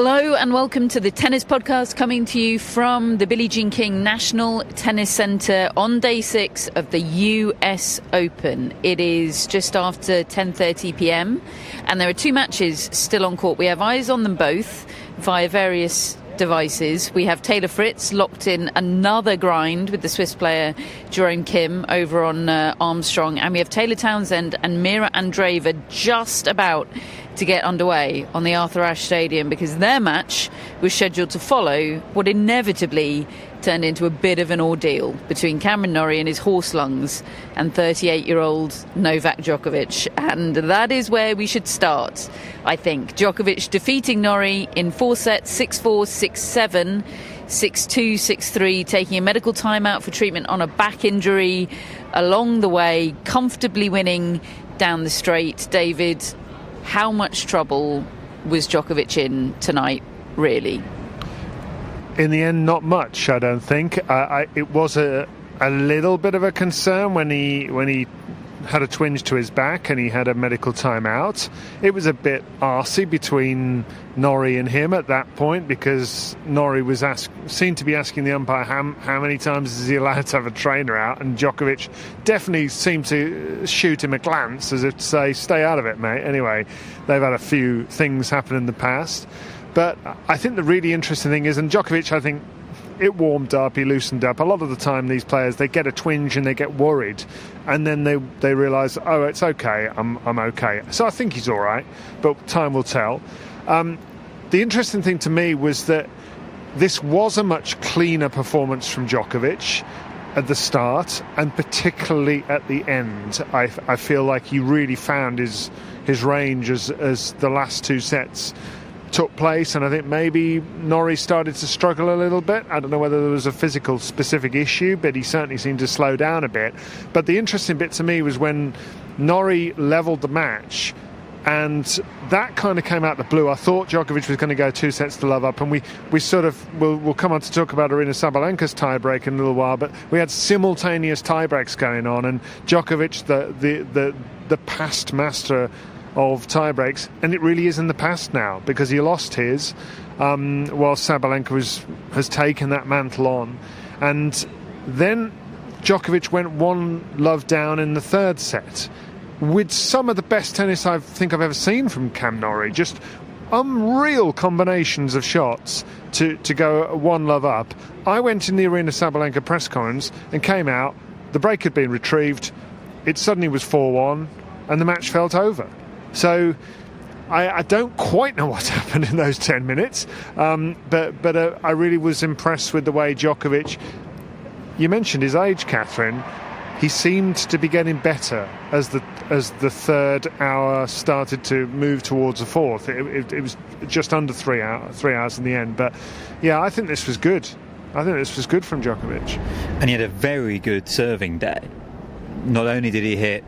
Hello and welcome to the Tennis Podcast, coming to you from the Billie Jean King National Tennis Centre on day 6 of the US Open. It is just after 10:30 p.m. and there are 2 matches still on court. We have eyes on them both via various devices. We have Taylor Fritz locked in another grind with the Swiss player Jerome Kim over on Armstrong, and we have Taylor Townsend and Mirra Andreeva just about to get underway on the Arthur Ashe Stadium, because their match was scheduled to follow what inevitably turned into a bit of an ordeal between Cameron Norrie and his horse lungs and 38-year-old Novak Djokovic. And that is where we should start, I think. Djokovic defeating Norrie in 4 sets, 6-4, 6-7, 6-2, 6-3, taking a medical timeout for treatment on a back injury along the way, comfortably winning down the straight. David, how much trouble was Djokovic in tonight, really? In the end, not much, I don't think. It was a little bit of a concern when he had a twinge to his back and he had a medical timeout. It was a bit arsey between Norrie and him at that point, because Norrie was seemed to be asking the umpire how many times is he allowed to have a trainer out, and Djokovic definitely seemed to shoot him a glance as if to say, stay out of it, mate. Anyway, they've had a few things happen in the past. But I think the really interesting thing is, and Djokovic, I think, it warmed up, he loosened up. A lot of the time, these players, they get a twinge and they get worried, and then they realise, oh, it's okay, I'm okay. So I think he's all right, but time will tell. The interesting thing to me was that this was a much cleaner performance from Djokovic at the start, and particularly at the end. I feel like he really found his range as the last 2 sets took place, and I think maybe Norrie started to struggle a little bit. I don't know whether there was a physical specific issue, but he certainly seemed to slow down a bit. But the interesting bit to me was when Norrie levelled the match, and that kind of came out the blue. I thought Djokovic was going to go 2 sets to love up, and we sort of we'll come on to talk about Aryna Sabalenka's tiebreak in a little while, but we had simultaneous tiebreaks going on, and Djokovic, the past master of tiebreaks, and it really is in the past now, because he lost his while Sabalenka has taken that mantle on. And then Djokovic went 1-love down in the 3rd set with some of the best tennis I think I've ever seen from Cam Norrie. Just unreal combinations of shots to go 1-love up. I went in the Aryna Sabalenka press conference and came out, the break had been retrieved, it suddenly was 4-1, and the match felt over. So I don't quite know what happened in those 10 minutes, but I really was impressed with the way Djokovic, you mentioned his age, Catherine, he seemed to be getting better as the 3rd hour started to move towards the 4th. It was just under 3 hours in the end. But yeah, I think this was good. I think this was good from Djokovic. And he had a very good serving day. Not only did he hit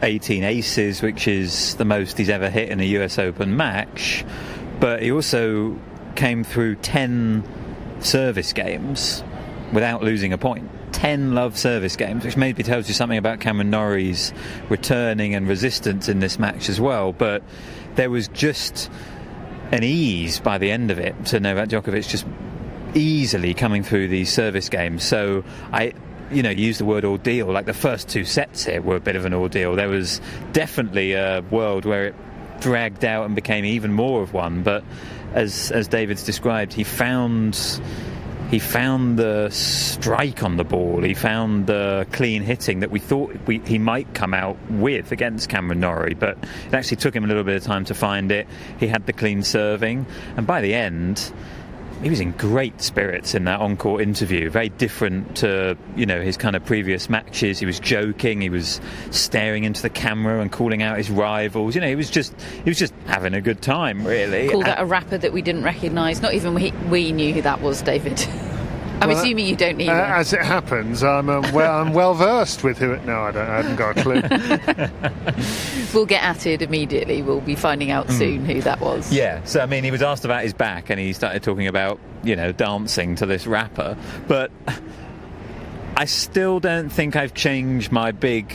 18 aces, which is the most he's ever hit in a US Open match, but he also came through 10 service games without losing a point. 10 love service games, which maybe tells you something about Cameron Norrie's returning and resistance in this match as well. But there was just an ease by the end of it to Novak Djokovic, just easily coming through these service games. So you use the word ordeal, like the first 2 sets here were a bit of an ordeal. There was definitely a world where it dragged out and became even more of one, but as David's described, he found the strike on the ball, he found the clean hitting that we thought he might come out with against Cameron Norrie, but it actually took him a little bit of time to find it. He had the clean serving, and by the end he was in great spirits in that on-court interview. Very different to, his kind of previous matches. He was joking. He was staring into the camera and calling out his rivals. He was just having a good time, really. Called out a rapper that we didn't recognise. Not even we knew who that was, David. I'm assuming you don't either. As it happens, I'm well versed with who it. No, I haven't got a clue. We'll get at it immediately. We'll be finding out soon who that was. Yeah. So he was asked about his back, and he started talking about dancing to this rapper. But I still don't think I've changed my big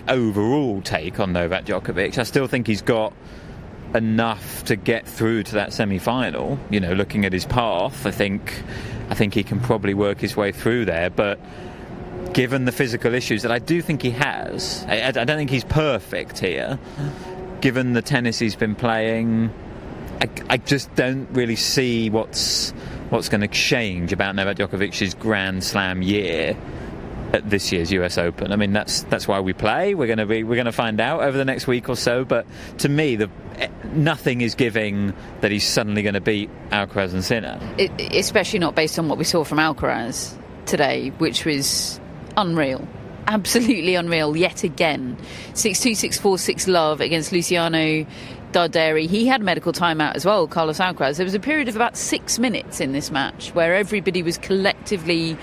overall take on Novak Djokovic. I still think he's got enough to get through to that semi-final. You know, looking at his path, I think he can probably work his way through there. But given the physical issues that I do think he has, I don't think he's perfect here. Given the tennis he's been playing, I just don't really see what's going to change about Novak Djokovic's Grand Slam year at this year's US Open. I mean, that's why we play. We're going to find out over the next week or so. But to me, nothing is giving that he's suddenly going to beat Alcaraz and Sinner. Especially not based on what we saw from Alcaraz today, which was unreal. Absolutely unreal yet again. 6-2, 6-4, 6-love against Luciano Darderi. He had medical timeout as well, Carlos Alcaraz. There was a period of about 6 minutes in this match where everybody was collectively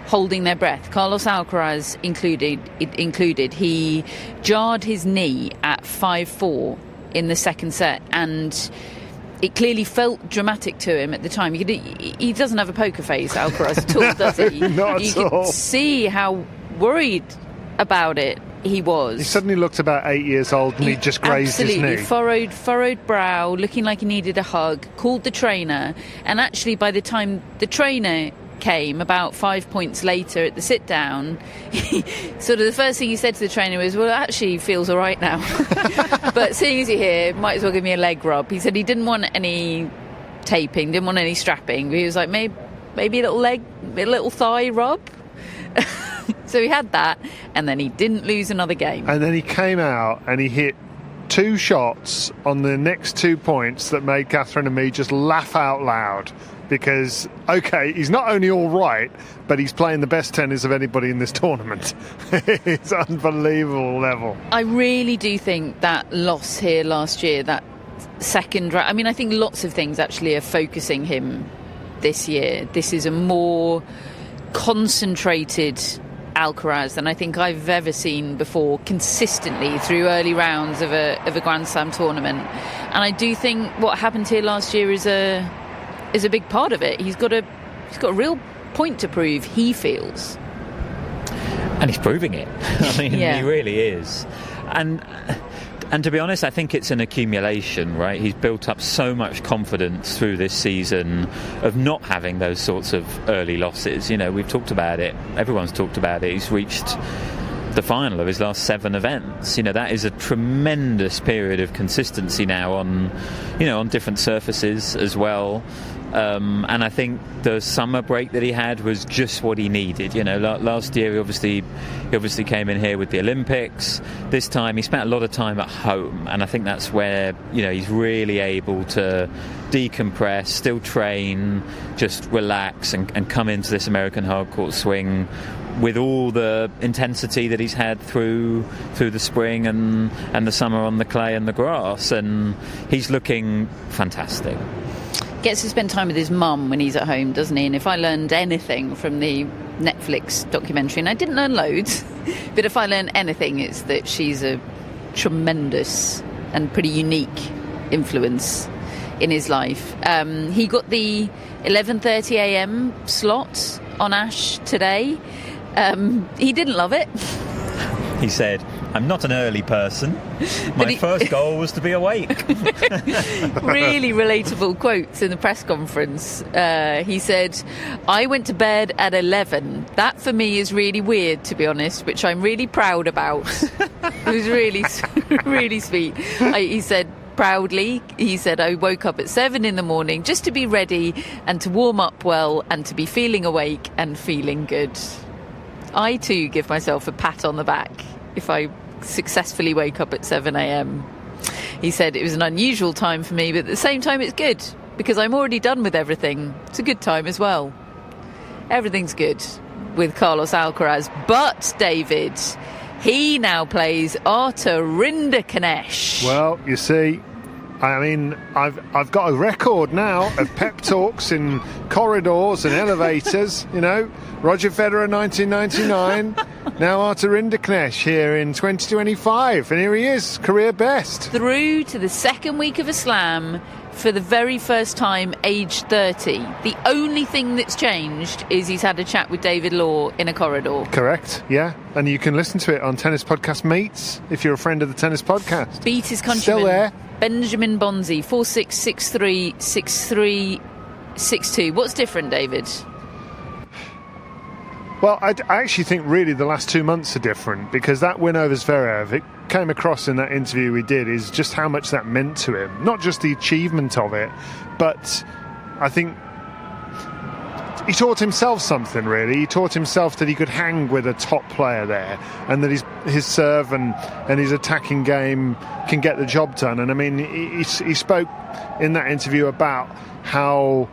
holding their breath. Carlos Alcaraz included. He jarred his knee at 5-4 in the second set, and it clearly felt dramatic to him at the time. He doesn't have a poker face, Alcaraz, at all, does he? Not you at all. could see how worried about it he was. He suddenly looked about 8 years old and he just grazed his knee. Furrowed brow, looking like he needed a hug, called the trainer, and actually by the time the trainer came about 5 points later at the sit down, sort of the first thing he said to the trainer was, well, it actually feels all right now. But seeing as you're here, might as well give me a leg rub. He said he didn't want any taping, didn't want any strapping. He was like, maybe a little thigh rub. So he had that, and then he didn't lose another game. And then he came out and he hit 2 shots on the next 2 points that made Catherine and me just laugh out loud. Because, okay, he's not only all right, but he's playing the best tennis of anybody in this tournament. It's unbelievable level. I really do think that loss here last year, that second round, I mean, I think lots of things actually are focusing him this year. This is a more concentrated Alcaraz than I think I've ever seen before, consistently through early rounds of a Grand Slam tournament. And I do think what happened here last year is a big part of it. He's got a real point to prove, he feels. And he's proving it. I mean, yeah. He really is. And to be honest, I think it's an accumulation, right? He's built up so much confidence through this season of not having those sorts of early losses. You know, we've talked about it. Everyone's talked about it. He's reached the final of his last 7 events. You know, that is a tremendous period of consistency now on different surfaces as well. And I think the summer break that he had was just what he needed. You know, last year he obviously came in here with the Olympics. This time he spent a lot of time at home, and I think that's where, you know, he's really able to decompress, still train, just relax and come into this American hard court swing with all the intensity that he's had through the spring and the summer on the clay and the grass, and he's looking fantastic. Gets to spend time with his mum when he's at home, doesn't he? And if I learned anything from the Netflix documentary, and I didn't learn loads, but if I learned anything, it's that she's a tremendous and pretty unique influence in his life. He got the 11:30 a.m. slot on Ash today. He didn't love it. He said, I'm not an early person. My first goal was to be awake. Really relatable quotes in the press conference. He said, I went to bed at 11. That for me is really weird, to be honest, which I'm really proud about. It was really, really sweet. He said, proudly, he said, I woke up at 7 in the morning just to be ready and to warm up well and to be feeling awake and feeling good. I too give myself a pat on the back if I successfully wake up at 7 a.m. He said it was an unusual time for me, but at the same time it's good because I'm already done with everything. It's a good time as well. Everything's good with Carlos Alcaraz, but David, he now plays Aryna Sabalenka. Well, you see, I mean, I've got a record now of pep talks in corridors and elevators, you know. Roger Federer 1999, now Aryna Sabalenka here in 2025, and here he is, career best. Through to the second week of a slam, for the very first time, aged 30. The only thing that's changed is he's had a chat with David Law in a corridor. Correct, yeah. And you can listen to it on Tennis Podcast Meets if you're a friend of the Tennis Podcast. Beat his countryman. Still there. Benjamin Bonzi, 4-6, 6-3, 6-3, 6-2. What's different, David? Well, I actually think really the last 2 months are different, because that win over Zverev, it came across in that interview we did, is just how much that meant to him. Not just the achievement of it, but I think he taught himself something, really. He taught himself that he could hang with a top player there, and that his serve and his attacking game can get the job done. And I mean, he spoke in that interview about how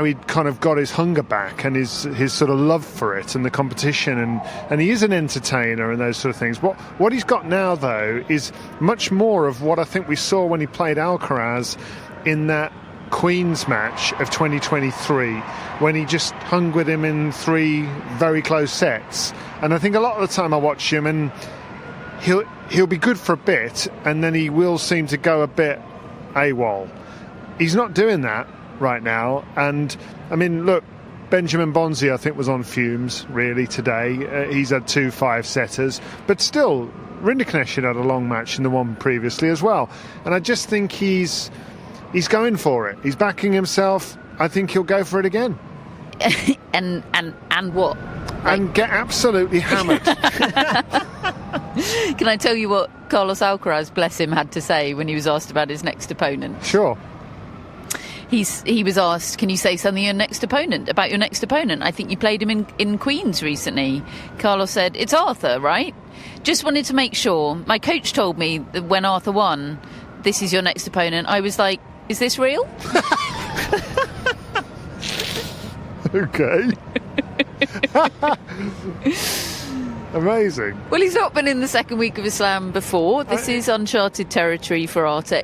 he'd kind of got his hunger back and his sort of love for it and the competition, and he is an entertainer and those sort of things. What he's got now, though, is much more of what I think we saw when he played Alcaraz in that Queen's match of 2023, when he just hung with him in 3 very close sets. And I think a lot of the time I watch him, and he'll be good for a bit, and then he will seem to go a bit AWOL. He's not doing that right now. And I mean, look, Benjamin Bonzi I think was on fumes really today. He's had 2 5-setters, but still Rinderknecht had a long match in the one previously as well, and I just think he's going for it. He's backing himself. I think he'll go for it again. and what? And get absolutely hammered. Can I tell you what Carlos Alcaraz, bless him, had to say when he was asked about his next opponent? Sure. He was asked, can you say something about your next opponent? I think you played him in Queens recently. Carlos said, it's Arthur, right? Just wanted to make sure. My coach told me that when Arthur won, this is your next opponent. I was like, is this real? Okay. Amazing. Well, he's not been in the second week of a slam before. This is uncharted territory for Arthur.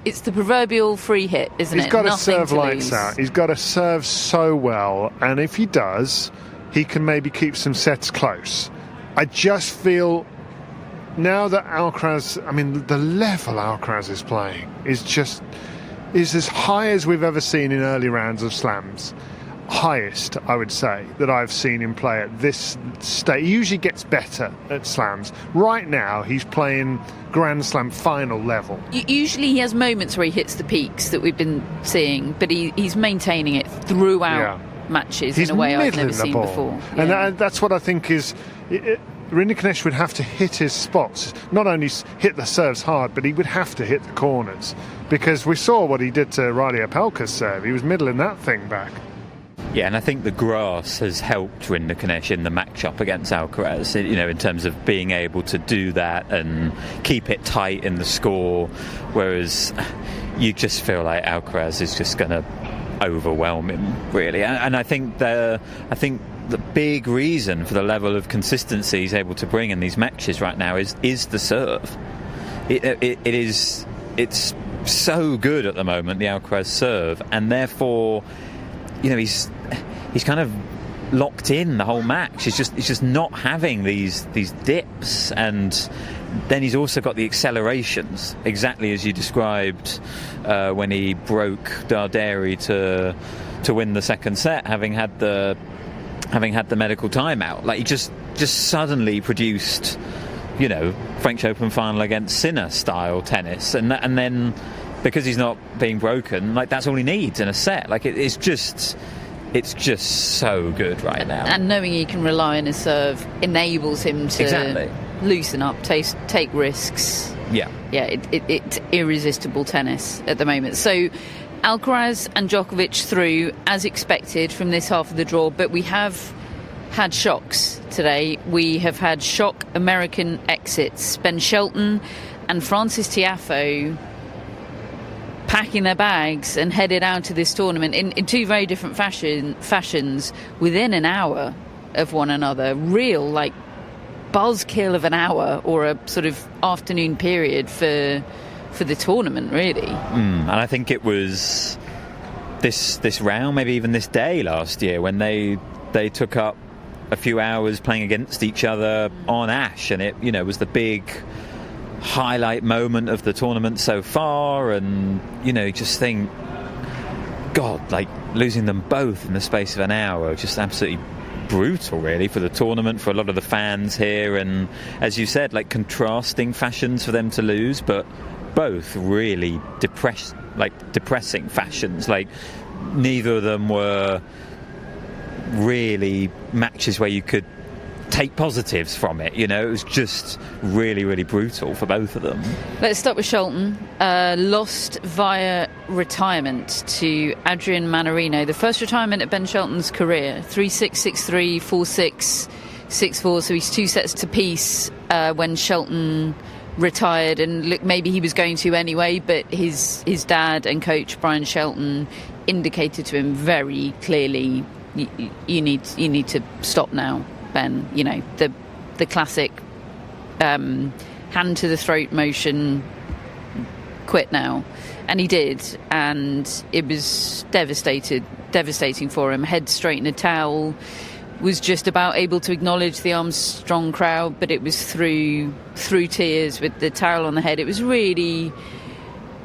It's the proverbial free hit, isn't it? He's got to Nothing serve to lights lose. out. He's got to serve so well, and if he does, he can maybe keep some sets close. I just feel now that Alcaraz, I mean, the level Alcaraz is playing is as high as we've ever seen in early rounds of slams. Highest, I would say, that I've seen him play at this stage. He usually gets better at slams. Right now, he's playing Grand Slam final level. Usually he has moments where he hits the peaks that we've been seeing, but he's maintaining it throughout matches in a way I've never seen before. Yeah. And that's what I think is... Rinderknecht would have to hit his spots, not only hit the serves hard, but he would have to hit the corners, because we saw what he did to Riley Opelka's serve. He was middling that thing back. Yeah, and I think the grass has helped Rinderknecht in the matchup against Alcaraz, in terms of being able to do that and keep it tight in the score, whereas you just feel like Alcaraz is just going to overwhelm him, really. And I think the big reason for the level of consistency he's able to bring in these matches right now is the serve. It's so good at the moment, the Alcaraz serve, and therefore, he's kind of locked in the whole match. He's just not having these dips, and then he's also got the accelerations, exactly as you described when he broke Darderi to win the second set, having had the medical timeout. Like, he just suddenly produced, French Open final against Sinner style tennis, and then because he's not being broken, like, that's all he needs in a set. Like, it's just so good right now. And knowing he can rely on his serve enables him to loosen up, take risks. Yeah, it's irresistible tennis at the moment. So Alcaraz and Djokovic through as expected from this half of the draw, but we have had shocks today. We have had shock American exits. Ben Shelton and Frances Tiafoe packing their bags and headed out to this tournament in 2 very different fashions within an hour of one another. Real, like, buzzkill of an hour, or a sort of afternoon period for the tournament, really. And I think it was this round, maybe even this day last year, when they took up a few hours playing against each other on Ash, and it was the big highlight moment of the tournament so far, and you just think, God, like losing them both in the space of an hour, just absolutely brutal really for the tournament, for a lot of the fans here, and as you said, like contrasting fashions for them to lose, but both really depressing fashions. Like neither of them were really matches where you could take positives from it. It was just really, really brutal for both of them. Let's start with Shelton. Lost via retirement to Adrian Mannarino. The first retirement of Ben Shelton's career. 3-6, 6-3, 4-6, 6-4. So he's 2 sets to piece when Shelton retired. And look, maybe he was going to anyway, but his dad and coach Brian Shelton indicated to him very clearly, you need to stop now, Ben. The classic hand to the throat motion, quit now. And he did, and it was devastating for him. Head straight in a towel, was just about able to acknowledge the Armstrong crowd, but it was through tears with the towel on the head. It was really,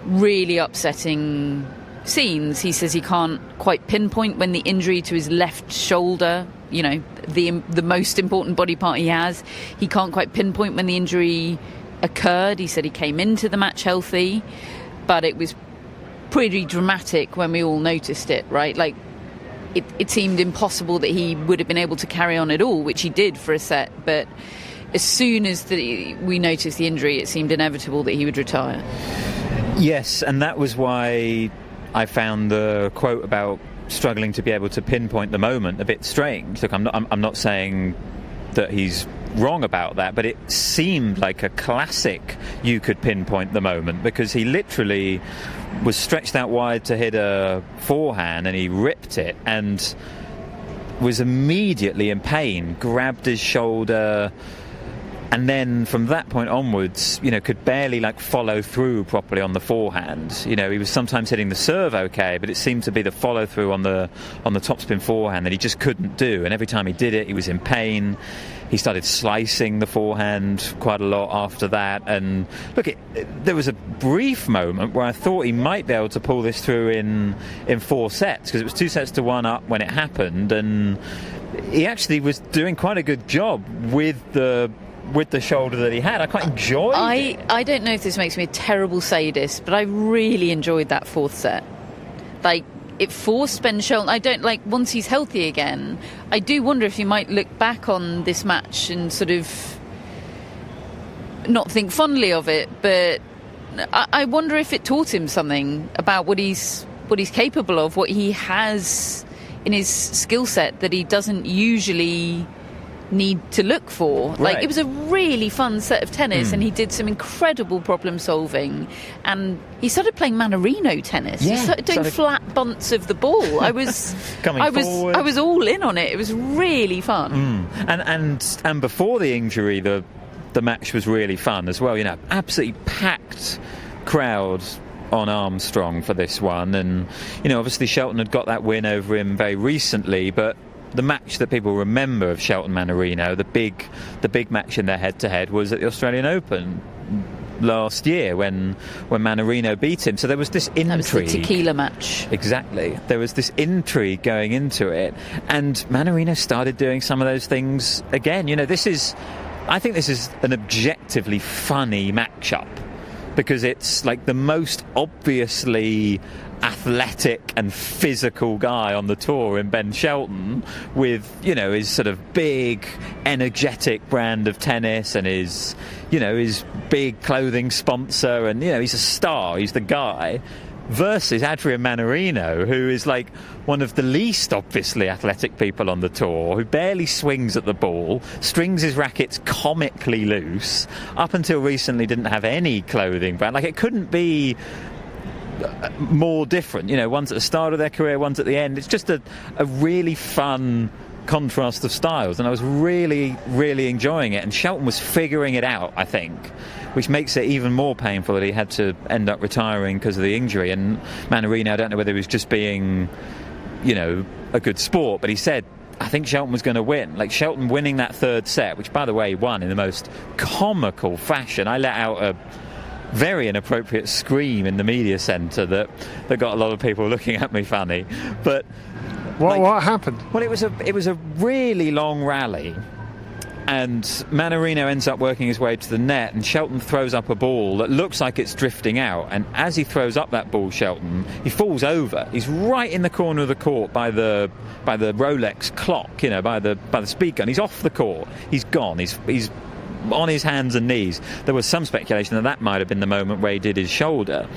really upsetting scenes. He says he can't quite pinpoint when the injury to his left shoulder, the most important body part he has, he can't quite pinpoint when the injury occurred. He said he came into the match healthy, but it was pretty dramatic when we all noticed it, right? Like it seemed impossible that he would have been able to carry on at all, which he did for a set, but as soon as we noticed the injury, it seemed inevitable that he would retire. Yes, and that was why I found the quote about struggling to be able to pinpoint the moment a bit strange. Look, I'm not saying that he's wrong about that, but it seemed like a classic you could pinpoint the moment, because he literally was stretched out wide to hit a forehand and he ripped it and was immediately in pain, grabbed his shoulder, and then from that point onwards, could barely follow through properly on the forehand. He was sometimes hitting the serve okay, but it seemed to be the follow through on the topspin forehand that he just couldn't do. And every time he did it, he was in pain. He started slicing the forehand quite a lot after that. And look, there was a brief moment where I thought he might be able to pull this through in 4 sets, because it was 2-1 up when it happened, and he actually was doing quite a good job with the shoulder that he had. I quite enjoyed it. I don't know if this makes me a terrible sadist, but I really enjoyed that 4th set. It forced Ben Shelton. Once he's healthy again, I do wonder if he might look back on this match and sort of not think fondly of it, but I wonder if it taught him something about what he's capable of, what he has in his skill set that he doesn't usually need to look for. Right. It was a really fun set of tennis, and he did some incredible problem solving, and he started playing Mannarino tennis. He started doing flat bunts of the ball. I was all in on it. It was really fun. And before the injury, the match was really fun as well. Absolutely packed crowd on Armstrong for this one, and obviously Shelton had got that win over him very recently, but the match that people remember of Shelton Mannarino, the big match in their head-to-head, was at the Australian Open last year when Mannarino beat him. So there was this intrigue. That was the tequila match. Exactly. There was this intrigue going into it, and Mannarino started doing some of those things again. I think this is an objectively funny matchup, because it's the most obviously athletic and physical guy on the tour in Ben Shelton, with his sort of big energetic brand of tennis and his big clothing sponsor, and he's a star, he's the guy, versus Adrian Mannarino, who is one of the least obviously athletic people on the tour, who barely swings at the ball, strings his rackets comically loose, up until recently didn't have any clothing brand. It couldn't be more different. One's at the start of their career, one's at the end. It's just a really fun contrast of styles, and I was really, really enjoying it. And Shelton was figuring it out, I think, which makes it even more painful that he had to end up retiring because of the injury. And Mannarino, I don't know whether he was just being a good sport, but he said I think Shelton was going to win. Like, Shelton winning that third set, which, by the way, won in the most comical fashion. I let out a very inappropriate scream in the media centre that got a lot of people looking at me funny. But what happened? Well, it was a really long rally, and Mannarino ends up working his way to the net, and Shelton throws up a ball that looks like it's drifting out, and as he throws up that ball, Shelton, he falls over. He's right in the corner of the court by the Rolex clock, by the speed gun. He's off the court. He's gone. He's on his hands and knees. There was some speculation that might have been the moment where he did his shoulder.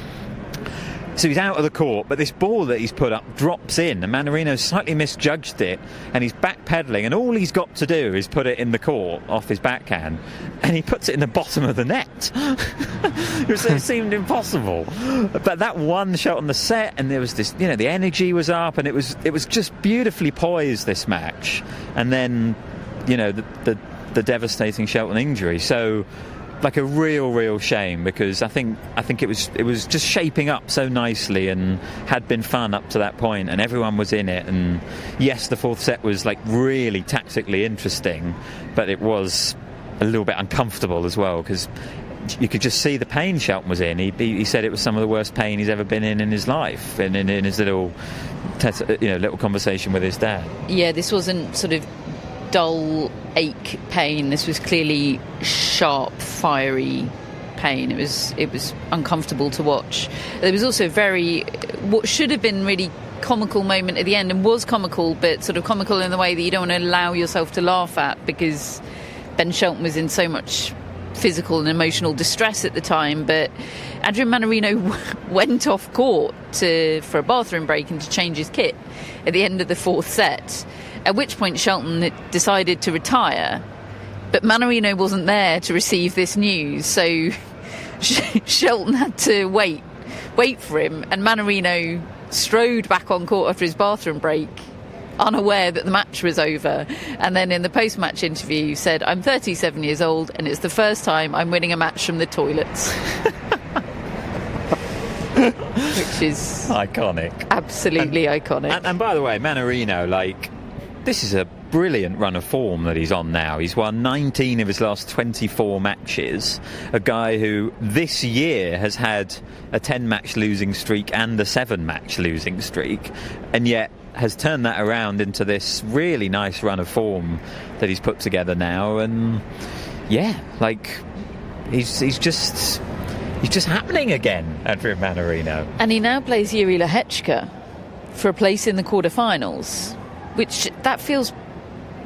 So he's out of the court, but this ball that he's put up drops in, and Mannarino slightly misjudged it, and he's backpedaling, and all he's got to do is put it in the court off his backhand, and he puts it in the bottom of the net. It seemed impossible. But that one shot on the set, and there was this, the energy was up, and it was just beautifully poised, this match. And then, the devastating Shelton injury. So, like, a real shame, because I think it was just shaping up so nicely and had been fun up to that point, and everyone was in it. And yes, the fourth set was like really tactically interesting, but it was a little bit uncomfortable as well, because you could just see the pain Shelton was in. He said it was some of the worst pain he's ever been in his life, in his little conversation with his dad. Yeah, this wasn't sort of dull ache pain. This was clearly sharp, fiery pain. It was uncomfortable to watch. There was also what should have been really comical moment at the end, and was comical, but sort of comical in the way that you don't want to allow yourself to laugh at, because Ben Shelton was in so much physical and emotional distress at the time. But Adrian Mannarino went off court for a bathroom break and to change his kit at the end of the fourth set, at which point Shelton had decided to retire, but Mannarino wasn't there to receive this news, so Shelton had to wait for him, and Mannarino strode back on court after his bathroom break, unaware that the match was over, and then in the post-match interview said, "I'm 37 years old, and it's the first time I'm winning a match from the toilets." Which is iconic. Absolutely iconic. And by the way, Mannarino, this is a brilliant run of form that he's on now. He's won 19 of his last 24 matches. A guy who this year has had a 10-match losing streak and a 7-match losing streak, and yet has turned that around into this really nice run of form that he's put together now. And yeah, he's just happening again, Adrian Mannarino. And he now plays Jiri Lehečka for a place in the quarterfinals, which that feels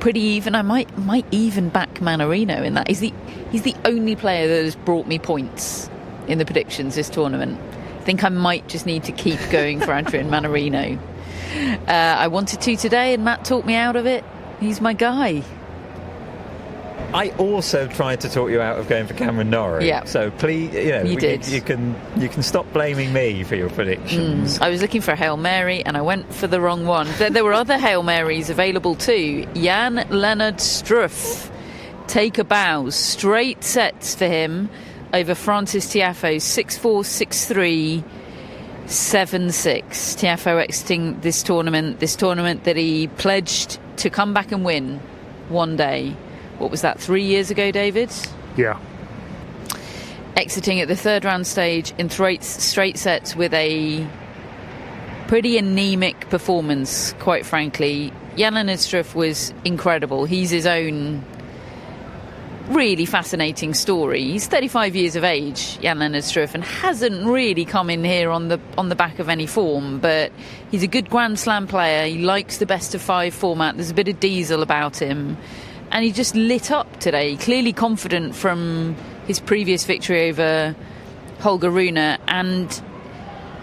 pretty even. I might even back Mannarino in that. He's the only player that has brought me points in the predictions this tournament. I think I might just need to keep going for Adrian Mannarino. I wanted to today, and Matt talked me out of it. He's my guy. I also tried to talk you out of going for Cameron Norrie. Yeah. So please, you did. You can stop blaming me for your predictions. I was looking for a Hail Mary, and I went for the wrong one. There were other Hail Marys available too. Jan-Lennard Struff, take a bow. Straight sets for him over Frances Tiafoe, 6-4, 6-3, 7-6. Tiafoe exiting this tournament that he pledged to come back and win one day. What was that, 3 years ago, David? Yeah. Exiting at the third round stage in straight sets with a pretty anemic performance, quite frankly. Jan-Lennard Struff was incredible. He's his own really fascinating story. He's 35 years of age, Jan-Lennard Struff, and hasn't really come in here on the back of any form, but he's a good Grand Slam player. He likes the best of 5 format. There's a bit of diesel about him. And he just lit up today, clearly confident from his previous victory over Holger Rune. And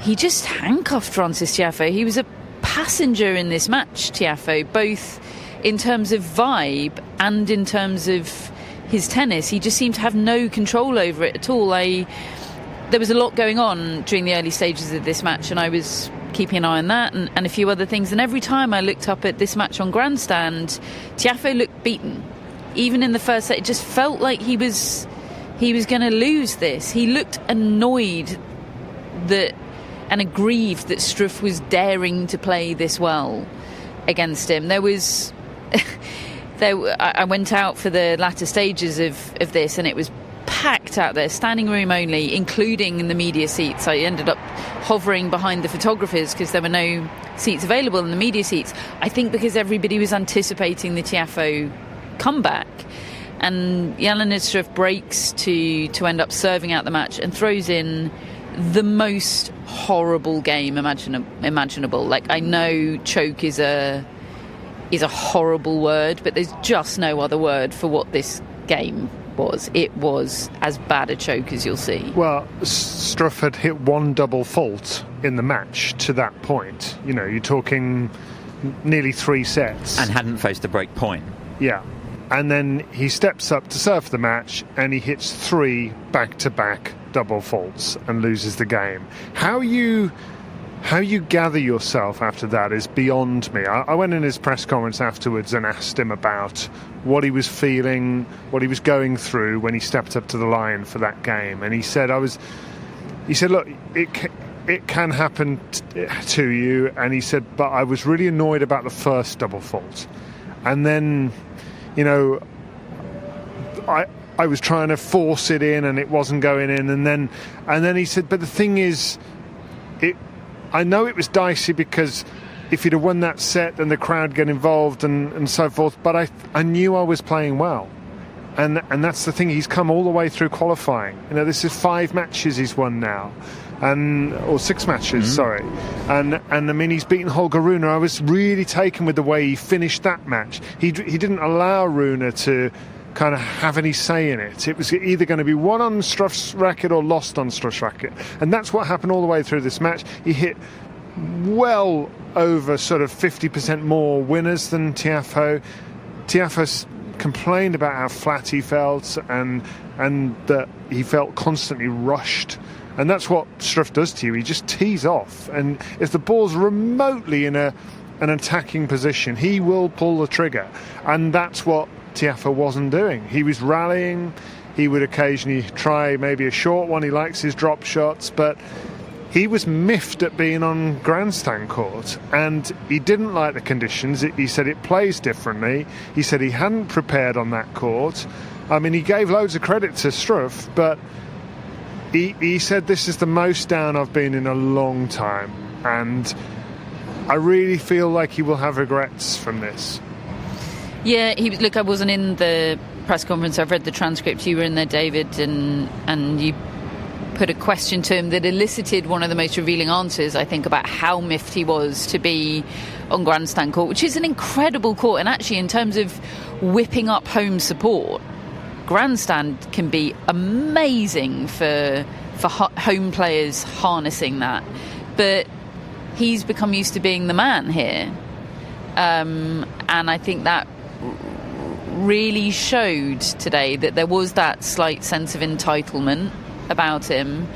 he just handcuffed Frances Tiafoe. He was a passenger in this match, Tiafoe, both in terms of vibe and in terms of his tennis. He just seemed to have no control over it at all. There was a lot going on during the early stages of this match, and I was keeping an eye on that and a few other things. And every time I looked up at this match on Grandstand, Tiafoe looked beaten. Even in the first set, it just felt like he was going to lose this. He looked annoyed and aggrieved that Struff was daring to play this well against him. There was I went out for the latter stages of this, and it was packed out there, standing room only, including in the media seats. I ended up hovering behind the photographers because there were no seats available in the media seats. I think because everybody was anticipating the Tiafoe comeback. And Jelena Struff breaks to end up serving out the match and throws in the most horrible game imaginable. Like, I know choke is a horrible word, but there's just no other word for what this game was. It was as bad a choke as you'll see. Well, Struff had hit one double fault in the match to that point. You know, you're talking nearly 3 sets. And hadn't faced a break point. Yeah. And then he steps up to serve the match and he hits 3 back-to-back double faults and loses the game. How you gather yourself after that is beyond me. I went in his press conference afterwards and asked him about what he was feeling, what he was going through when he stepped up to the line for that game. And he said, look, it can happen to you. And he said, but I was really annoyed about the first double fault. And then, you know, I was trying to force it in and it wasn't going in. And then he said, but the thing is, I know it was dicey because if he'd have won that set, then the crowd get involved and so forth. But I knew I was playing well. And that's the thing. He's come all the way through qualifying. You know, this is 5 matches he's won now. Or 6 matches, sorry. And I mean, he's beaten Holger Rune. I was really taken with the way he finished that match. He didn't allow Rune to kind of have any say in it. It was either going to be won on Struff's racket or lost on Struff's racket. And that's what happened all the way through this match. He hit well over sort of 50% more winners than Tiafoe. Tiafoe complained about how flat he felt and that he felt constantly rushed. And that's what Struff does to you. He just tees off. And if the ball's remotely in an attacking position, he will pull the trigger. And that's what Tiafoe wasn't doing. He was rallying. He would occasionally try maybe a short one. He likes his drop shots, but he was miffed at being on grandstand court, and he didn't like the conditions. He said it plays differently. He said he hadn't prepared on that court. I mean, he gave loads of credit to Struff, but he said this is the most down I've been in a long time, and I really feel like he will have regrets from this. Yeah, look, I wasn't in the press conference. I've read the transcript. You were in there, David, and you put a question to him that elicited one of the most revealing answers, I think, about how miffed he was to be on grandstand court, which is an incredible court. And actually, in terms of whipping up home support, grandstand can be amazing for home players harnessing that. But he's become used to being the man here. And I think that really showed today that there was that slight sense of entitlement about him,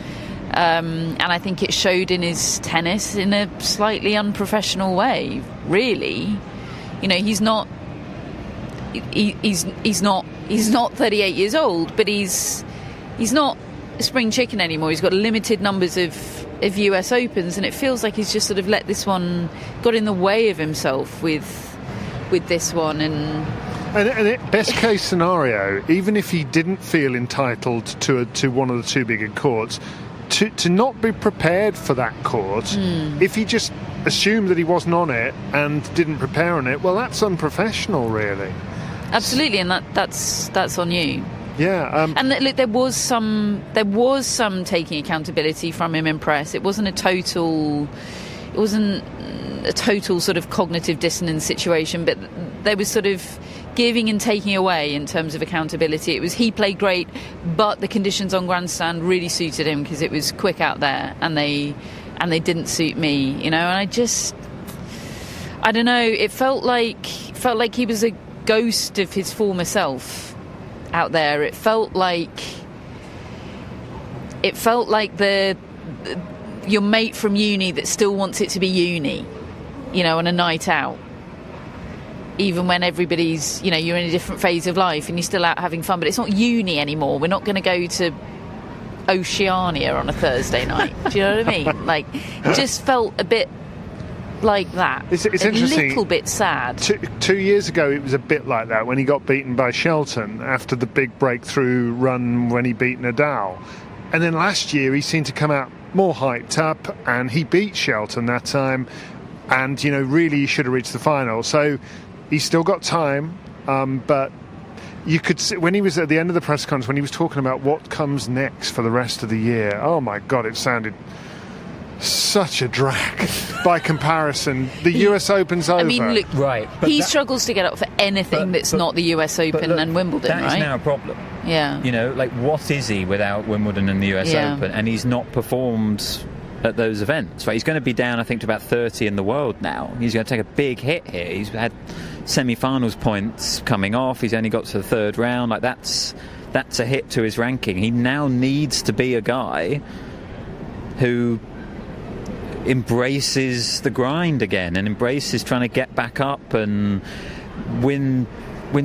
and I think it showed in his tennis in a slightly unprofessional way. Really, you know, he's not 38 years old, but he's not a spring chicken anymore. He's got limited numbers of US Opens, and it feels like he's just sort of let this one got in the way of himself with this one. And best case scenario, even if he didn't feel entitled to one of the 2 bigger courts, to not be prepared for that court, if he just assumed that he wasn't on it and didn't prepare on it, well, that's unprofessional, really. Absolutely, and that's on you. Yeah, and look, there was some taking accountability from him in press. It wasn't a total sort of cognitive dissonance situation, but there was sort of giving and taking away in terms of accountability. It was he played great, but the conditions on grandstand really suited him because it was quick out there, and they didn't suit me, you know. And I don't know. It felt like he was a ghost of his former self out there. It felt like your mate from uni that still wants it to be uni, you know, on a night out. Even when everybody's, you know, you're in a different phase of life and you're still out having fun, but it's not uni anymore. We're not going to go to Oceania on a Thursday night. Do you know what I mean? Like, it just felt a bit like that. It's interesting. A little bit sad. 2 years ago, it was a bit like that when he got beaten by Shelton after the big breakthrough run when he beat Nadal. And then last year, he seemed to come out more hyped up, and he beat Shelton that time. And, really he should have reached the final. So he's still got time, but you could see when he was at the end of the press conference, when he was talking about what comes next for the rest of the year, oh my God, it sounded such a drag by comparison. The US Open's over. I mean, look, right, he struggles to get up for anything that's not the US Open and Wimbledon, that right? That is now a problem. Yeah. What is he without Wimbledon and the US Open? And he's not performed at those events. Right? He's going to be down, I think, to about 30 in the world now. He's going to take a big hit here. He's had semi-finals points coming off. He's only got to the third round. Like that's a hit to his ranking. He now needs to be a guy who embraces the grind again and embraces trying to get back up and win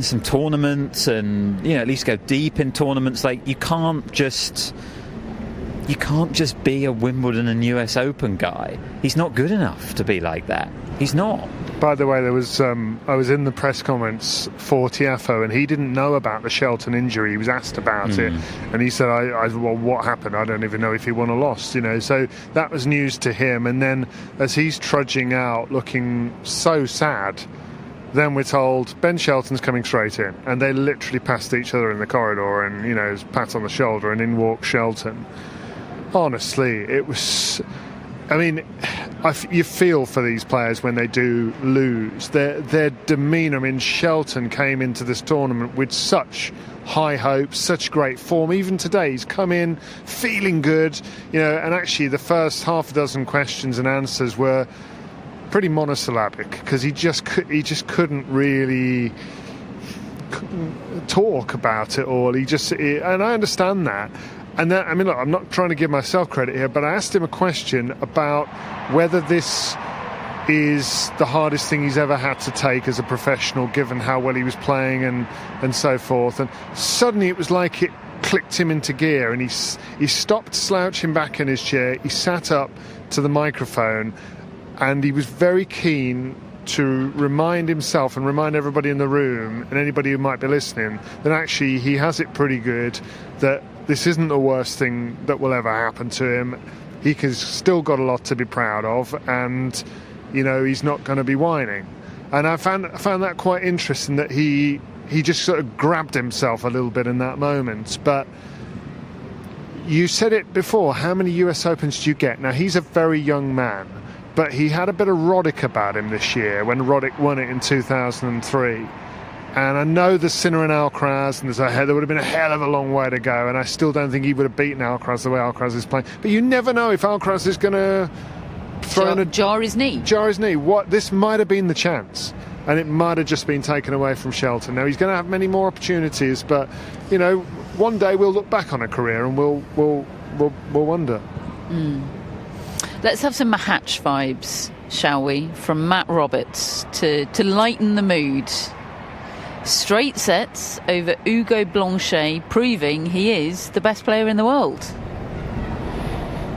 some tournaments and at least go deep in tournaments. Like you can't just be a Wimbledon and US Open guy. He's not good enough to be like that. He's not. By the way, there was I was in the press comments for Tiafoe, and he didn't know about the Shelton injury. He was asked about it, and he said, well, what happened? I don't even know if he won or lost, So that was news to him. And then as he's trudging out looking so sad, then we're told Ben Shelton's coming straight in. And they literally passed each other in the corridor and, pat on the shoulder, and in walked Shelton. Honestly, it was... I mean, you feel for these players when they do lose. Their demeanour. I mean, Shelton came into this tournament with such high hopes, such great form. Even today, he's come in feeling good. And actually the first half a dozen questions and answers were pretty monosyllabic because he just couldn't really talk about it all. And I understand that. And then, look, I'm not trying to give myself credit here, but I asked him a question about whether this is the hardest thing he's ever had to take as a professional, given how well he was playing and so forth. And suddenly it was like it clicked him into gear, and he stopped slouching back in his chair. He sat up to the microphone, and he was very keen to remind himself and remind everybody in the room and anybody who might be listening that actually he has it pretty good, that this isn't the worst thing that will ever happen to him. He's still got a lot to be proud of, and he's not going to be whining. And I found that quite interesting, that he just sort of grabbed himself a little bit in that moment. But you said it before, how many US Opens do you get? Now, he's a very young man, but he had a bit of Roddick about him this year when Roddick won it in 2003. And I know there's Sinner and Alcaraz, and there would have been a hell of a long way to go, and I still don't think he would have beaten Alcaraz the way Alcaraz is playing. But you never know if Alcaraz is going to jar his knee. This might have been the chance, and it might have just been taken away from Shelton. Now he's going to have many more opportunities, but one day we'll look back on a career and we'll wonder. Let's have some Mahatch vibes, shall we, from Matt Roberts to lighten the mood. Straight sets over Hugo Blanchet, proving he is the best player in the world.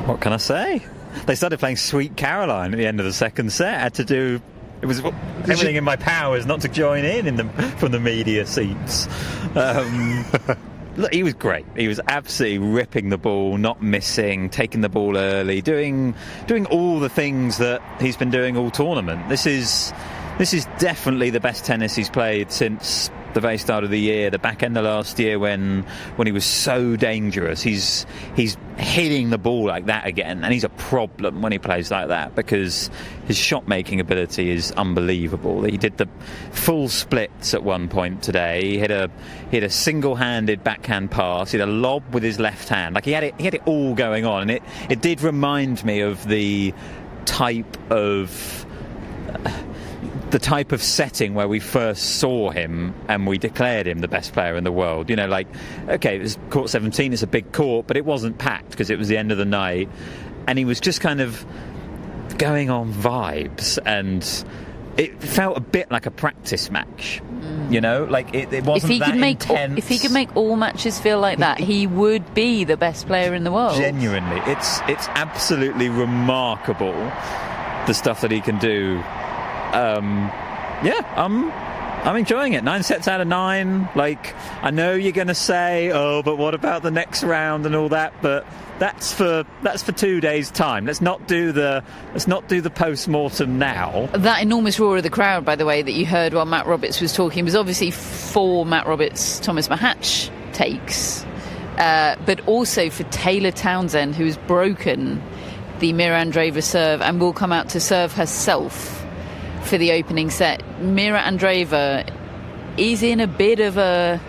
What can I say? They started playing Sweet Caroline at the end of the second set. It was everything in my powers not to join in from the media seats. Look, he was great. He was absolutely ripping the ball, not missing, taking the ball early, doing all the things that he's been doing all tournament. This is definitely the best tennis he's played since the very start of the year, the back end of last year when he was so dangerous. He's hitting the ball like that again, and he's a problem when he plays like that because his shot making ability is unbelievable. He did the full splits at one point today. He hit a single-handed backhand pass. He had a lob with his left hand. Like he had it all going on, and it did remind me of the type of setting where we first saw him and we declared him the best player in the world. Okay, it was court 17, it's a big court, but it wasn't packed because it was the end of the night, and he was just kind of going on vibes, and it felt a bit like a practice match. It wasn't that intense. If he could make all matches feel like that, he would be the best player in the world. Genuinely, it's absolutely remarkable the stuff that he can do. I'm enjoying it. 9 sets out of 9. Like, I know you're going to say, oh, but what about the next round and all that? But that's for 2 days' time. Let's not do the post-mortem now. That enormous roar of the crowd, by the way, that you heard while Matt Roberts was talking was obviously for Matt Roberts' Thomas Mahatch takes, but also for Taylor Townsend, who has broken the Mirra Andreeva serve and will come out to serve herself for the opening set. Mirra Andreeva is in a bit of a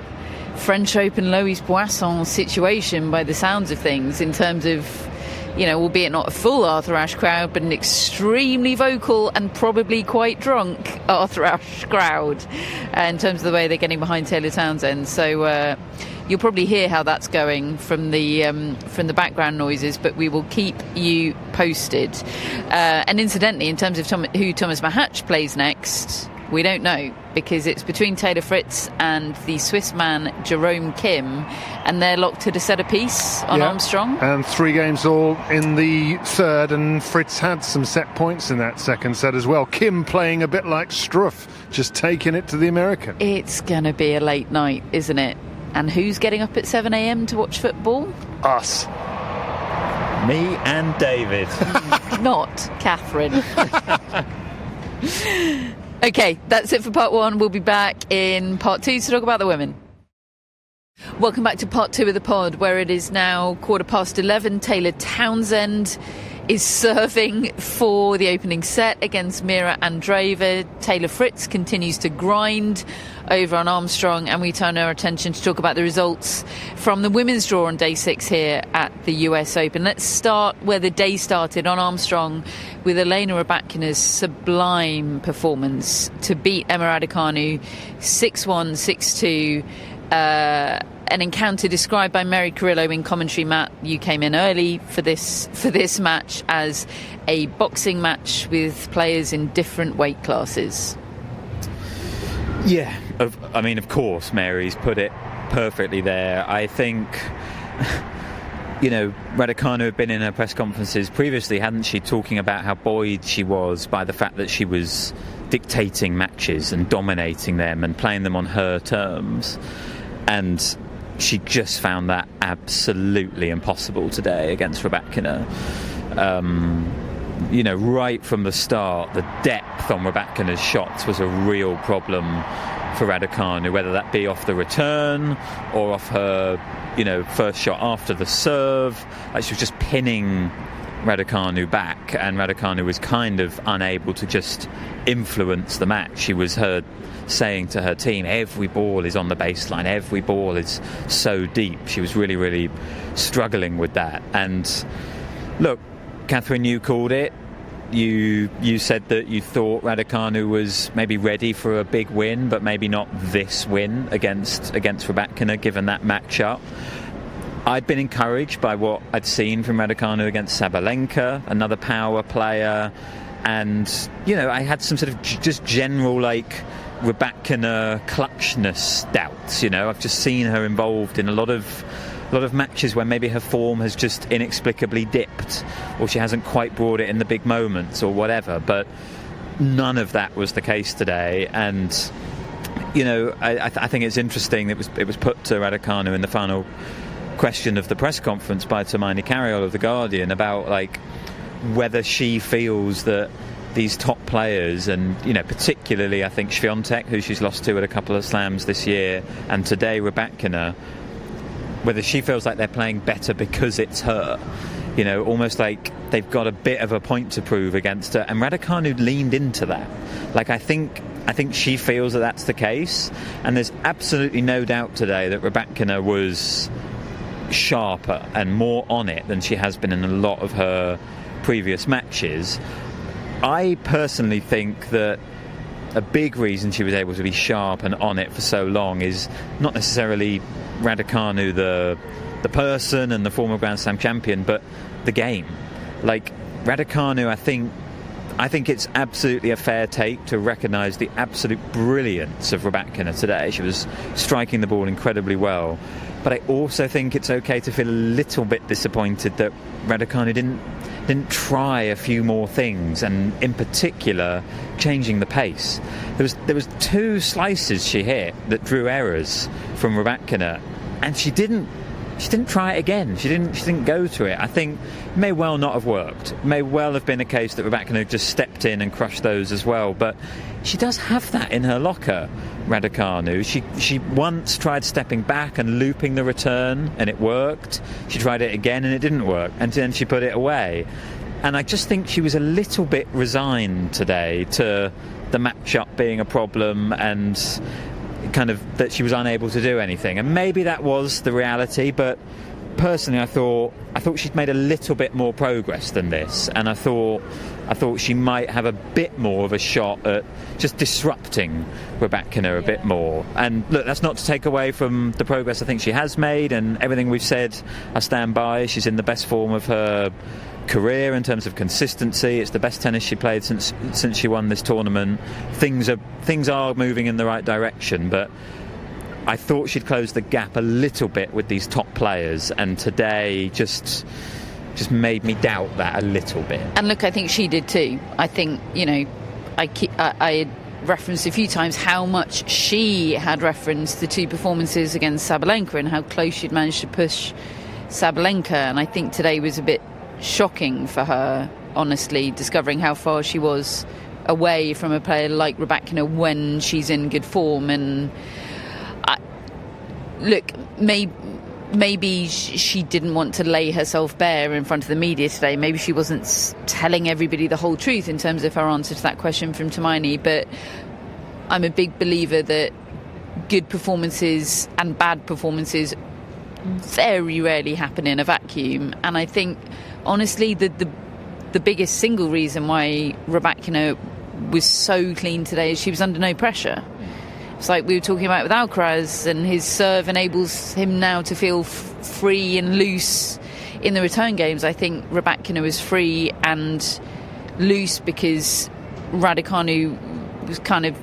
French Open Lois Poisson situation by the sounds of things, in terms of, albeit not a full Arthur Ashe crowd, but an extremely vocal and probably quite drunk Arthur Ashe crowd in terms of the way they're getting behind Taylor Townsend. So you'll probably hear how that's going from the background noises, but we will keep you posted. And incidentally, in terms of who Thomas Mahatch plays next, we don't know, because it's between Taylor Fritz and the Swiss man Jerome Kim, and they're locked to a set apiece on Armstrong. And 3 games all in the third, and Fritz had some set points in that second set as well. Kim playing a bit like Struff, just taking it to the American. It's going to be a late night, isn't it? And who's getting up at 7 a.m. to watch football? Us. Me and David. Not Catherine. Okay, that's it for part 1. We'll be back in part 2 to talk about the women. Welcome back to part 2 of the pod, where it is now 11:15. Taylor Townsend is serving for the opening set against Mirra Andreeva. Taylor Fritz continues to grind over on Armstrong, and we turn our attention to talk about the results from the women's draw on day 6 here at the US Open. Let's start where the day started on Armstrong, with Elena Rybakina's sublime performance to beat Emma Raducanu 6-1, 6-2. An encounter described by Mary Carrillo in commentary. Matt, you came in early for this match as a boxing match with players in different weight classes. Yeah, of course, Mary's put it perfectly there. I think, Raducanu had been in her press conferences previously, hadn't she, talking about how buoyed she was by the fact that she was dictating matches and dominating them and playing them on her terms. And she just found that absolutely impossible today against Rybakina. Right from the start, the depth on Rybakina's shots was a real problem for Raducanu, whether that be off the return or off her, first shot after the serve. Like, she was just pinning Raducanu back, and Raducanu was kind of unable to just influence the match. She was heard saying to her team, every ball is on the baseline, every ball is so deep. She was really, really struggling with that. And look, Catherine, you called it. You said that you thought Raducanu was maybe ready for a big win, but maybe not this win against Rybakina, given that matchup. I'd been encouraged by what I'd seen from Raducanu against Sabalenka, another power player, and I had some sort of just general Rybakina clutchness doubts. I've just seen her involved in a lot of matches where maybe her form has just inexplicably dipped, or she hasn't quite brought it in the big moments or whatever, but none of that was the case today. And I think it's interesting that it was put to Raducanu in the final question of the press conference by Hermione Carriol of The Guardian about whether she feels that these top players, and particularly I think Świątek, who she's lost to at a couple of slams this year, and today Rybakina, whether she feels like they're playing better because it's her, almost like they've got a bit of a point to prove against her. And Raducanu leaned into that. I think she feels that that's the case, and there's absolutely no doubt today that Rybakina was sharper and more on it than she has been in a lot of her previous matches. I personally think that a big reason she was able to be sharp and on it for so long is not necessarily Raducanu the person and the former Grand Slam champion, but the game. Raducanu, I think, I think it's absolutely a fair take to recognise the absolute brilliance of Rybakina today. She was striking the ball incredibly well. But I also think it's okay to feel a little bit disappointed that Raducanu didn't try a few more things, and in particular changing the pace. There was 2 slices she hit that drew errors from Rybakina, and she didn't try it again. She didn't go to it. I think it may well not have worked. It may well have been a case that Rybakina just stepped in and crushed those as well. But she does have that in her locker, Raducanu. She once tried stepping back and looping the return, and it worked. She tried it again, and it didn't work. And then she put it away. And I just think she was a little bit resigned today to the matchup being a problem, and kind of that she was unable to do anything. And maybe that was the reality, but personally I thought she'd made a little bit more progress than this, and I thought she might have a bit more of a shot at just disrupting Rybakina a bit more. And look, that's not to take away from the progress I think she has made, and everything we've said I stand by. She's in the best form of her career in terms of consistency. It's the best tennis she played since she won this tournament. Things are moving in the right direction, but I thought she'd close the gap a little bit with these top players, and today just made me doubt that a little bit. And look, I think she did too. I think, I had referenced a few times how much she had referenced the 2 performances against Sabalenka and how close she'd managed to push Sabalenka, and I think today was a bit shocking for her, honestly, discovering how far she was away from a player like Rybakina when she's in good form. And look, maybe she didn't want to lay herself bare in front of the media today. Maybe she wasn't telling everybody the whole truth in terms of her answer to that question from Hermione. But I'm a big believer that good performances and bad performances very rarely happen in a vacuum. And I think, honestly, the biggest single reason why Rybakina was so clean today is she was under no pressure. It's like we were talking about with Alcaraz, and his serve enables him now to feel free and loose in the return games. I think Rybakina was free and loose because Raducanu was kind of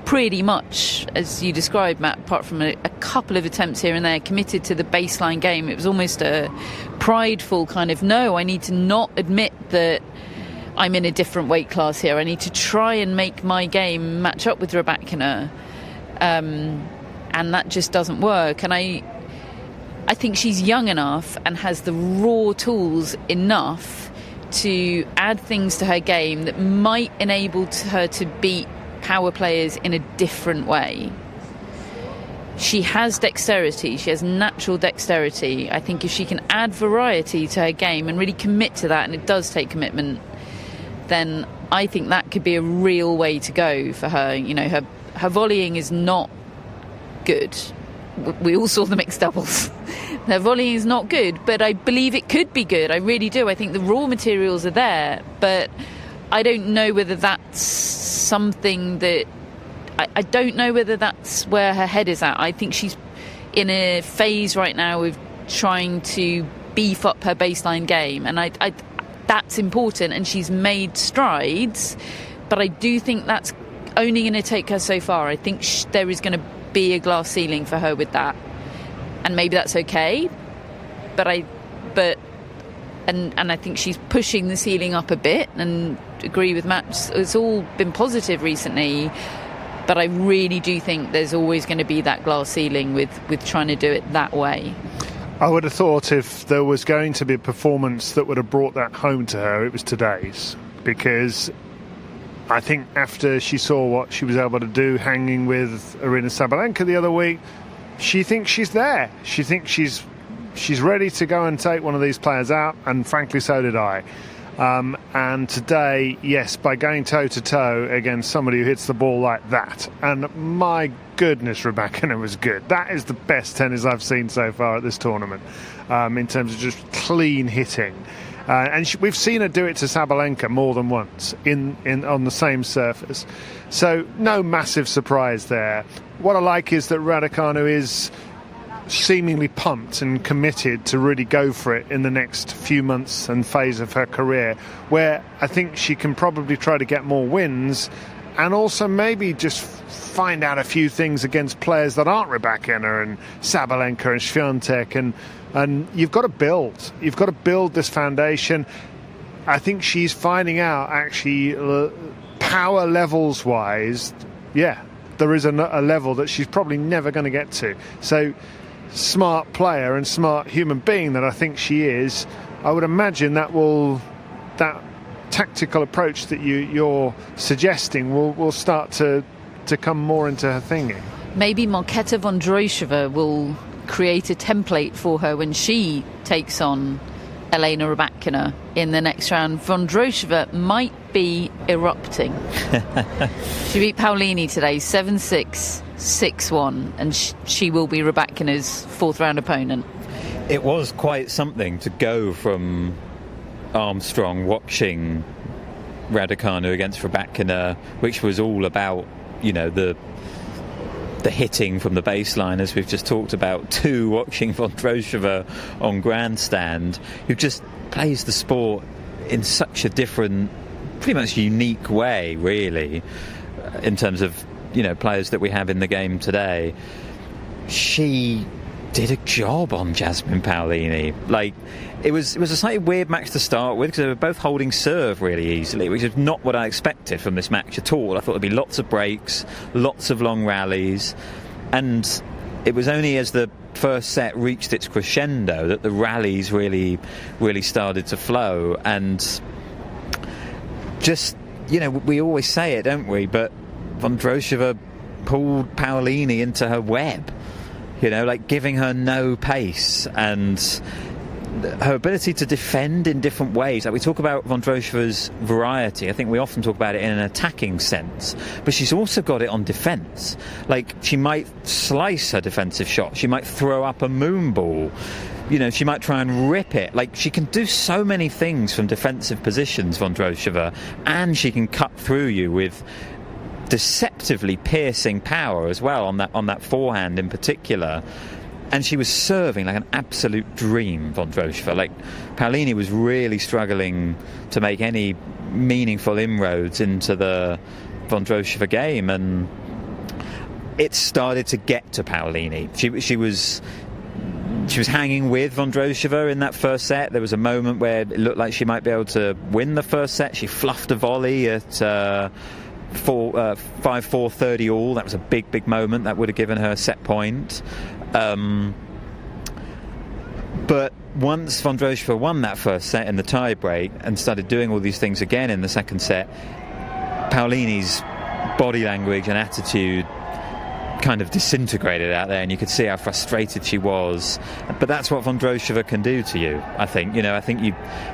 pretty much, as you described, Matt, apart from a couple of attempts here and there, committed to the baseline game. It was almost a prideful kind of, no, I need to not admit that I'm in a different weight class here. I need to try and make my game match up with Rybakina. And that just doesn't work. And I think she's young enough and has the raw tools enough to add things to her game that might enable her to beat power players in a different way. She has dexterity. She has natural dexterity. I think if she can add variety to her game and really commit to that, and it does take commitment, then I think that could be a real way to go for her. Her volleying is not good. We all saw the mixed doubles. Her volleying is not good, but I believe it could be good. I really do. I think the raw materials are there, but I don't know whether that's something that... I don't know whether that's where her head is at. I think she's in a phase right now of trying to beef up her baseline game, and that's important, and she's made strides, but I do think that's only going to take her so far. I think there is going to be a glass ceiling for her with that, and maybe that's okay, but I think she's pushing the ceiling up a bit, and agree with Matt, it's all been positive recently, but I really do think there's always going to be that glass ceiling with trying to do it that way. I would have thought if there was going to be a performance that would have brought that home to her, it was today's, because I think after she saw what she was able to do hanging with Aryna Sabalenka the other week, she thinks she's there. She thinks she's ready to go and take one of these players out, and frankly so did I. And today, yes, by going toe-to-toe against somebody who hits the ball like that, and my goodness, Rybakina was good. That is the best tennis I've seen so far at this tournament, in terms of just clean hitting. And we've seen her do it to Sabalenka more than once on the same surface. So no massive surprise there. What I like is that Raducanu is seemingly pumped and committed to really go for it in the next few months and phase of her career, where I think she can probably try to get more wins and also maybe just find out a few things against players that aren't Rybakina and Sabalenka and Swiatek, and you've got to build this foundation. I think she's finding out, actually, power levels wise, there is a level that she's probably never going to get to. So, smart player and smart human being that I think she is, I would imagine that tactical approach that you're suggesting will start to come more into her thinking. Maybe Marketa Vondrousova will create a template for her when she takes on Elena Rybakina in the next round. Vondrousova might be erupting. She beat Paolini today 7-6, 6-1, and she will be Rybakina's fourth round opponent. It was quite something to go from Armstrong watching Raducanu against Rybakina, which was all about, the hitting from the baseline, as we've just talked about, to watching Vondrousova on grandstand, who just plays the sport in such a different, pretty much unique way, really, in terms of, players that we have in the game today. She did a job on Jasmine Paolini. It was a slightly weird match to start with, because they were both holding serve really easily, which is not what I expected from this match at all. I thought there'd be lots of breaks, lots of long rallies, and it was only as the first set reached its crescendo that the rallies really started to flow. And just, we always say it, don't we, but Vondrousova pulled Paolini into her web, giving her no pace, and her ability to defend in different ways. We talk about Vondrousova's variety. I think we often talk about it in an attacking sense, but she's also got it on defence. She might slice her defensive shot. She might throw up a moon ball. She might try and rip it. She can do so many things from defensive positions, Vondrousova, and she can cut through you with deceptively piercing power as well on that forehand in particular. And she was serving like an absolute dream, Vondrousova. Paolini was really struggling to make any meaningful inroads into the Vondrousova game, and it started to get to Paolini. She was hanging with Vondrousova in that first set. There was a moment where it looked like she might be able to win the first set. She fluffed a volley at 5-4 30 all. That was a big moment. That would have given her a set point. But once Vondrousova won that first set in the tie-break and started doing all these things again in the second set, Paolini's body language and attitude kind of disintegrated out there, and you could see how frustrated she was. But that's what Vondrousova can do to you, I think.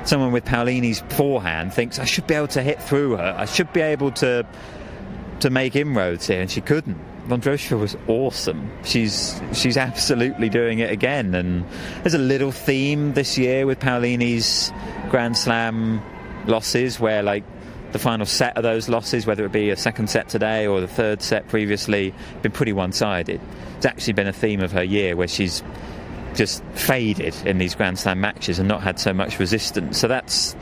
Someone with Paolini's forehand thinks, I should be able to hit through her, I should be able to make inroads here, and she couldn't. Vondrousova was awesome. She's absolutely doing it again, and there's a little theme this year with Paolini's Grand Slam losses, where the final set of those losses, whether it be a second set today or the third set previously, been pretty one-sided. It's actually been a theme of her year where she's just faded in these Grand Slam matches and not had so much resistance. So that's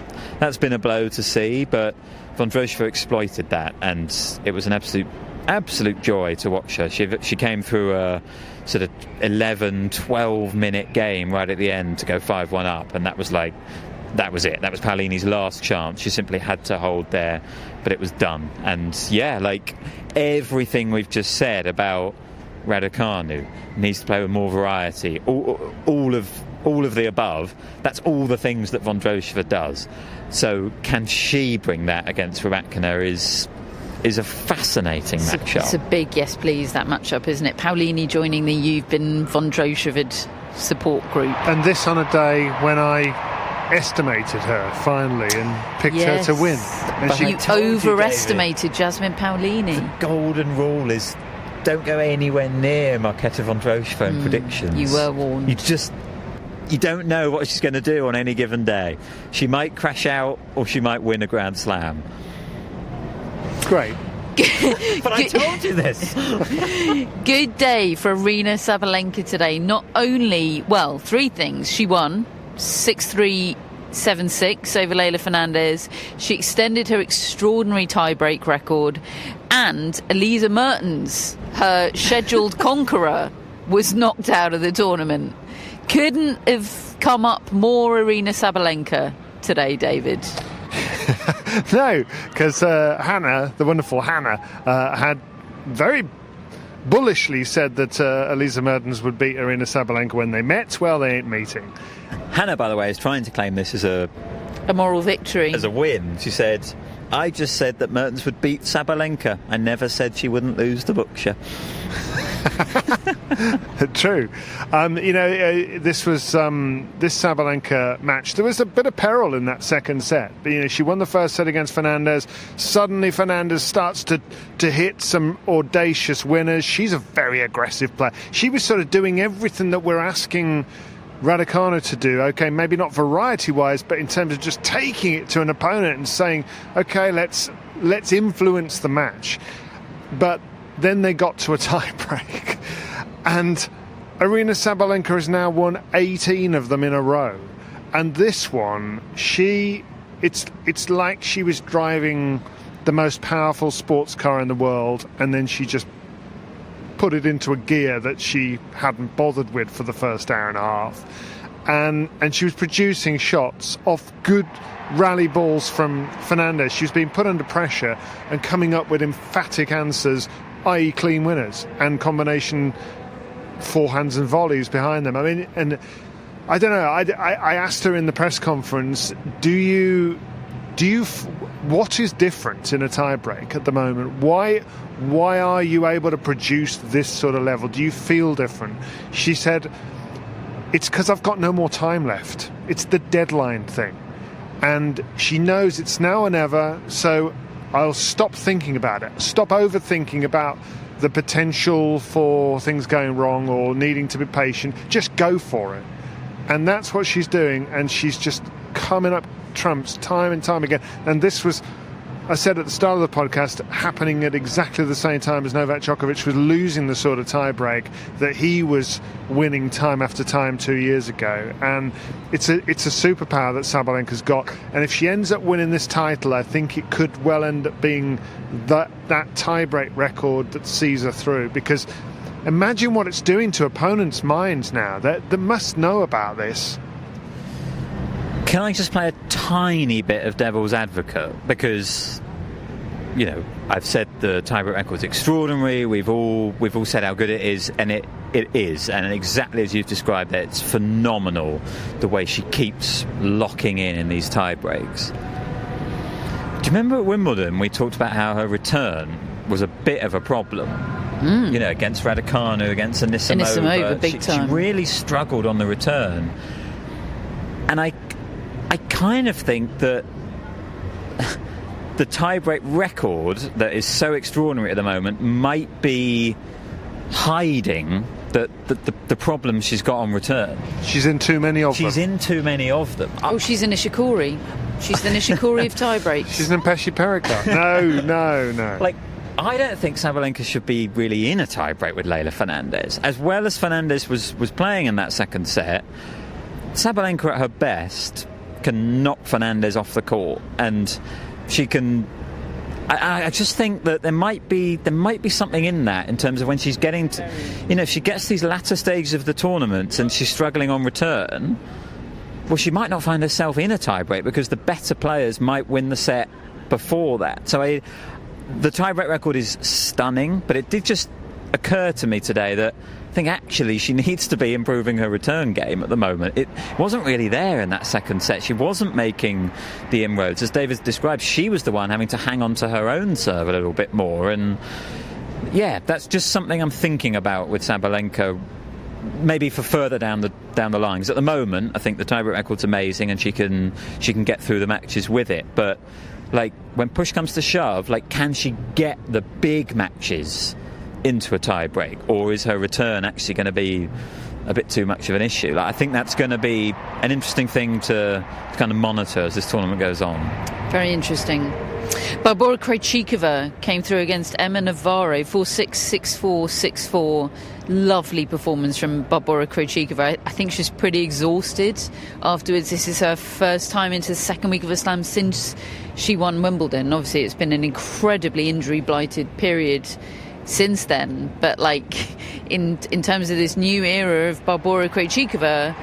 been a blow to see, but Vondrousova exploited that, and it was an absolute joy to watch her. She came through a sort of 11-12 minute game right at the end to go 5-1 up, and that was it. That was Paolini's last chance. She simply had to hold there, but it was done. And everything we've just said about Raducanu, needs to play with more variety, all of the above, that's all the things that Vondrousova does. So can she bring that against Rybakina is a fascinating matchup. It's a big yes please, that matchup, isn't it? Paolini joining the You've Been Vondrousova support group. And this on a day when I estimated her finally and picked her to win. And you overestimated Jasmine Paolini. The golden rule is don't go anywhere near Marketa Vondrousova in predictions. You were warned. You don't know what she's going to do on any given day. She might crash out or she might win a Grand Slam. Great. But I told you this. Good day for Aryna Sabalenka today. Not only, well, three things. She won 6-3, 7-6 over Leylah Fernandez. She extended her extraordinary tiebreak record. And Elisa Mertens, her scheduled conqueror, was knocked out of the tournament. Couldn't have come up more Aryna Sabalenka today, David. No, because Hannah, the wonderful Hannah, had very bullishly said that Elisa Mertens would beat Aryna Sabalenka when they met. Well, they ain't meeting. Hannah, by the way, is trying to claim this as a moral victory. As a win. She said, I just said that Mertens would beat Sabalenka. I never said she wouldn't lose to Buksha. True. This was this Sabalenka match. There was a bit of peril in that second set. But, she won the first set against Fernandez. Suddenly Fernandez starts to hit some audacious winners. She's a very aggressive player. She was sort of doing everything that we're asking Raducanu to do. Okay, maybe not variety-wise, but in terms of just taking it to an opponent and saying, okay, let's influence the match. But then they got to a tie-break. And Aryna Sabalenka has now won 18 of them in a row. And this one, it's like she was driving the most powerful sports car in the world, and then she just put it into a gear that she hadn't bothered with for the first hour and a half. And she was producing shots off good rally balls from Fernandez. She was being put under pressure and coming up with emphatic answers, i.e. clean winners, and combination forehands and volleys behind them. I mean, and I don't know, I asked her in the press conference, what is different in a tie-break at the moment? Why are you able to produce this sort of level? Do you feel different? She said, it's because I've got no more time left. It's the deadline thing. And she knows it's now or never, so I'll stop thinking about it. Stop overthinking about the potential for things going wrong or needing to be patient. Just go for it. And that's what she's doing, and she's just coming up trumps time and time again. And this was, I said at the start of the podcast, happening at exactly the same time as Novak Djokovic was losing the sort of tie-break that he was winning time after time 2 years ago. And it's a superpower that Sabalenka's got. And if she ends up winning this title, I think it could well end up being that tie-break record that sees her through. Because imagine what it's doing to opponents' minds now. They must know about this. Can I just play a tiny bit of devil's advocate? Because, I've said the tiebreak record's extraordinary. We've all said how good it is, and it is. And exactly as you've described it, it's phenomenal the way she keeps locking in these tiebreaks. Do you remember at Wimbledon we talked about how her return was a bit of a problem? Against Raducanu, against Anisimova. Big time. She really struggled on the return. And I kind of think that the tiebreak record that is so extraordinary at the moment might be hiding the problems she's got on return. She's in too many of them. She's in too many of them. Oh, she's a Nishikori. She's the Nishikori of tiebreaks. She's an Pesci Perica. No. I don't think Sabalenka should be really in a tiebreak with Leylah Fernandez. As well as Fernandez was playing in that second set, Sabalenka at her best can knock Fernandez off the court, and she can. I just think that there might be something in that in terms of when she's getting to, if she gets these latter stages of the tournament and she's struggling on return, well, she might not find herself in a tiebreak because the better players might win the set before that. So the tiebreak record is stunning, but it did just occur to me today that I think actually she needs to be improving her return game at the moment. It wasn't really there in that second set. She wasn't making the inroads. As David described, she was the one having to hang on to her own serve a little bit more. And yeah, that's just something I'm thinking about with Sabalenka, maybe for further down the line. Because at the moment, I think the tiebreak record's amazing and she can get through the matches with it. But when push comes to shove, can she get the big matches into a tie-break, or is her return actually going to be a bit too much of an issue? I think that's going to be an interesting thing to kind of monitor as this tournament goes on. Very interesting. Barbora Krejcikova came through against Emma Navarro, 4-6, 6-4, 6-4. Lovely performance from Barbora Krejcikova. I think she's pretty exhausted afterwards. This is her first time into the second week of a slam since she won Wimbledon. Obviously, it's been an incredibly injury-blighted period since then. But, in terms of this new era of Barbora Krejcikova,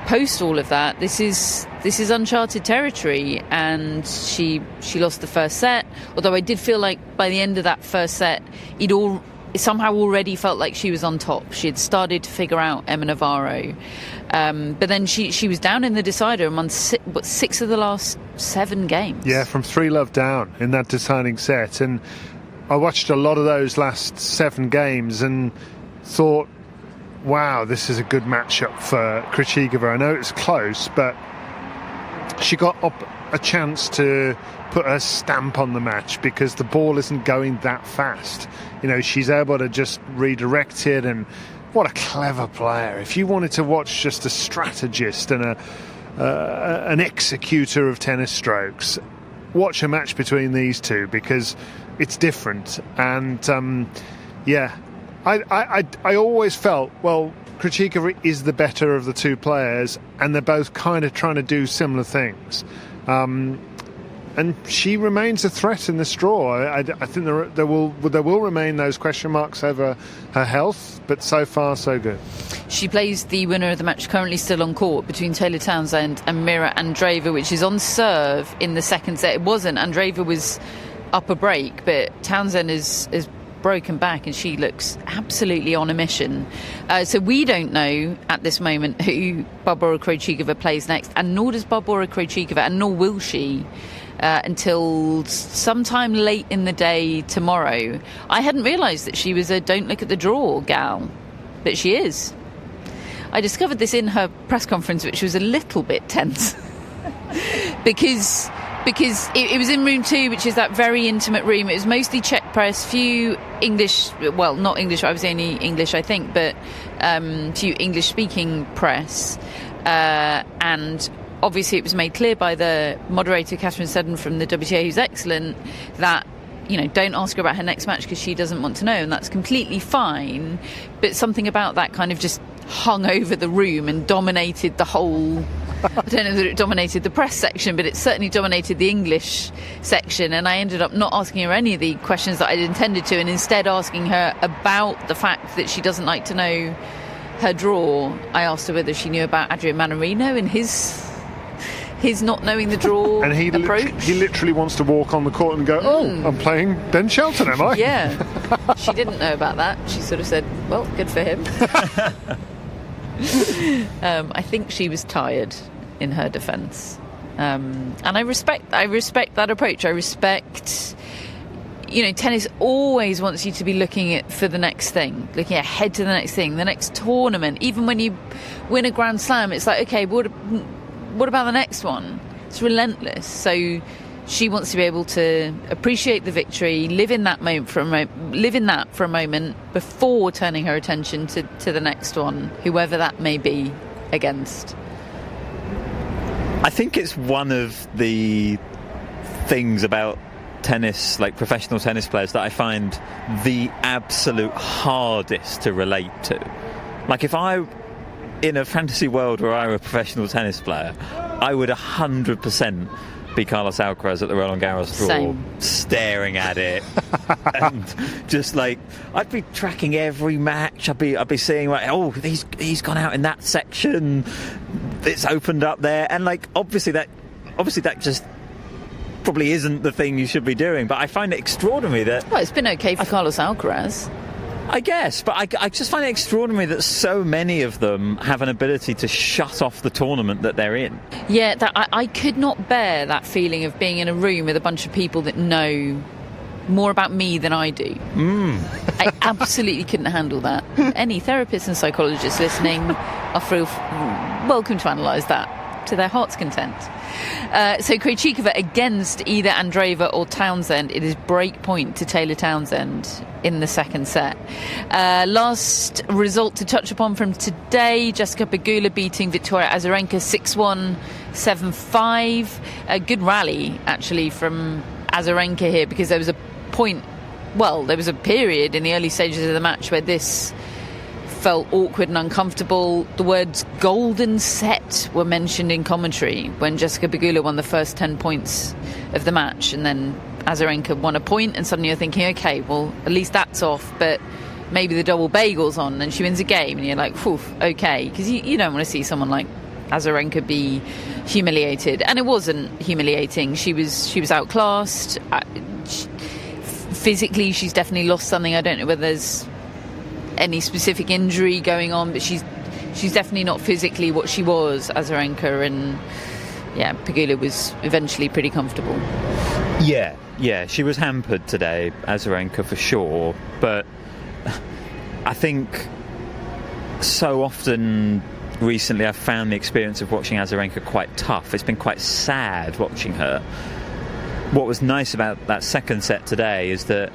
post all of that, this is uncharted territory, and she lost the first set. Although I did feel like by the end of that first set, it somehow already felt like she was on top. She had started to figure out Emma Navarro, but then she was down in the decider and won 6 of the last 7 games. Yeah, from 3-love down in that deciding set. And I watched a lot of those last 7 games and thought, wow, this is a good matchup for Krejcikova. I know it's close, but she got up a chance to put her stamp on the match because the ball isn't going that fast. She's able to just redirect it, and what a clever player. If you wanted to watch just a strategist and an executor of tennis strokes, watch a match between these two, because it's different. And I always felt, well, Krejcikova is the better of the two players, and they're both kind of trying to do similar things. And she remains a threat in this draw. I think there will remain those question marks over her health, but so far so good. She plays the winner of the match currently still on court between Taylor Townsend and Mirra Andreeva, which is on serve in the second set. It wasn't. Andreeva was up a break, but Townsend is broken back, and she looks absolutely on a mission. So we don't know at this moment who Barbora Krejcikova plays next, and nor does Barbora Krejcikova, and nor will she until sometime late in the day tomorrow. I hadn't realised that she was a don't look at the draw gal, but she is. I discovered this in her press conference, which was a little bit tense because it was in room 2, which is that very intimate room. It was mostly Czech press, few English, well, not English, I was only English, I think, but few English-speaking press. And obviously it was made clear by the moderator, Catherine Seddon from the WTA, who's excellent, that, don't ask her about her next match because she doesn't want to know, and that's completely fine. But something about that kind of just hung over the room and dominated the whole... I don't know that it dominated the press section, but it certainly dominated the English section, and I ended up not asking her any of the questions that I'd intended to, and instead asking her about the fact that she doesn't like to know her draw. I asked her whether she knew about Adrian Mannarino and his not knowing the draw and he approach. He literally wants to walk on the court and go, I'm playing Ben Shelton, am I? Yeah. She didn't know about that. She sort of said, well, good for him. I think she was tired, in her defence, and I respect that approach. I respect, tennis always wants you to be looking for the next thing, looking ahead to the next thing, the next tournament. Even when you win a Grand Slam, it's like, okay, what about the next one? It's relentless. So she wants to be able to appreciate the victory, live in that for a moment before turning her attention to the next one, whoever that may be against. I think it's one of the things about tennis, like professional tennis players, that I find the absolute hardest to relate to. Like, if I, in a fantasy world where I were a professional tennis player, I would 100% be Carlos Alcaraz at the Roland Garros draw, staring at it, and just like, I'd be tracking every match. I'd be seeing like, oh, he's gone out in that section, it's opened up there, and like obviously that just probably isn't the thing you should be doing. But I find it extraordinary that, well, it's been okay for Carlos Alcaraz, I guess, but I just find it extraordinary that so many of them have an ability to shut off the tournament that they're in. Yeah, I could not bear that feeling of being in a room with a bunch of people that know more about me than I do. I absolutely couldn't handle that. Any therapists and psychologists listening are welcome to analyse that to their heart's content. So Krejcikova against either Andreeva or Townsend. It is break point to Taylor Townsend in the second set. Last result to touch upon from today: Jessica Pegula beating Victoria Azarenka 6-1, 7-5. A good rally actually from Azarenka here, because there was a period in the early stages of the match where this felt awkward and uncomfortable. The words golden set were mentioned in commentary when Jessica Pegula won the first 10 points of the match, and then Azarenka won a point, and suddenly you're thinking, okay, well, at least that's off, but maybe the double bagel's on, and she wins a game, and you're like, phew, okay, because you don't want to see someone like Azarenka be humiliated. And it wasn't humiliating. She was outclassed. Physically, she's definitely lost something. I don't know whether there's any specific injury going on, but she's definitely not physically what she was, Azarenka, and Pegula was eventually pretty comfortable. Yeah, she was hampered today, Azarenka, for sure, but I think so often recently I've found the experience of watching Azarenka quite tough. It's been quite sad watching her. What was nice about that second set today is that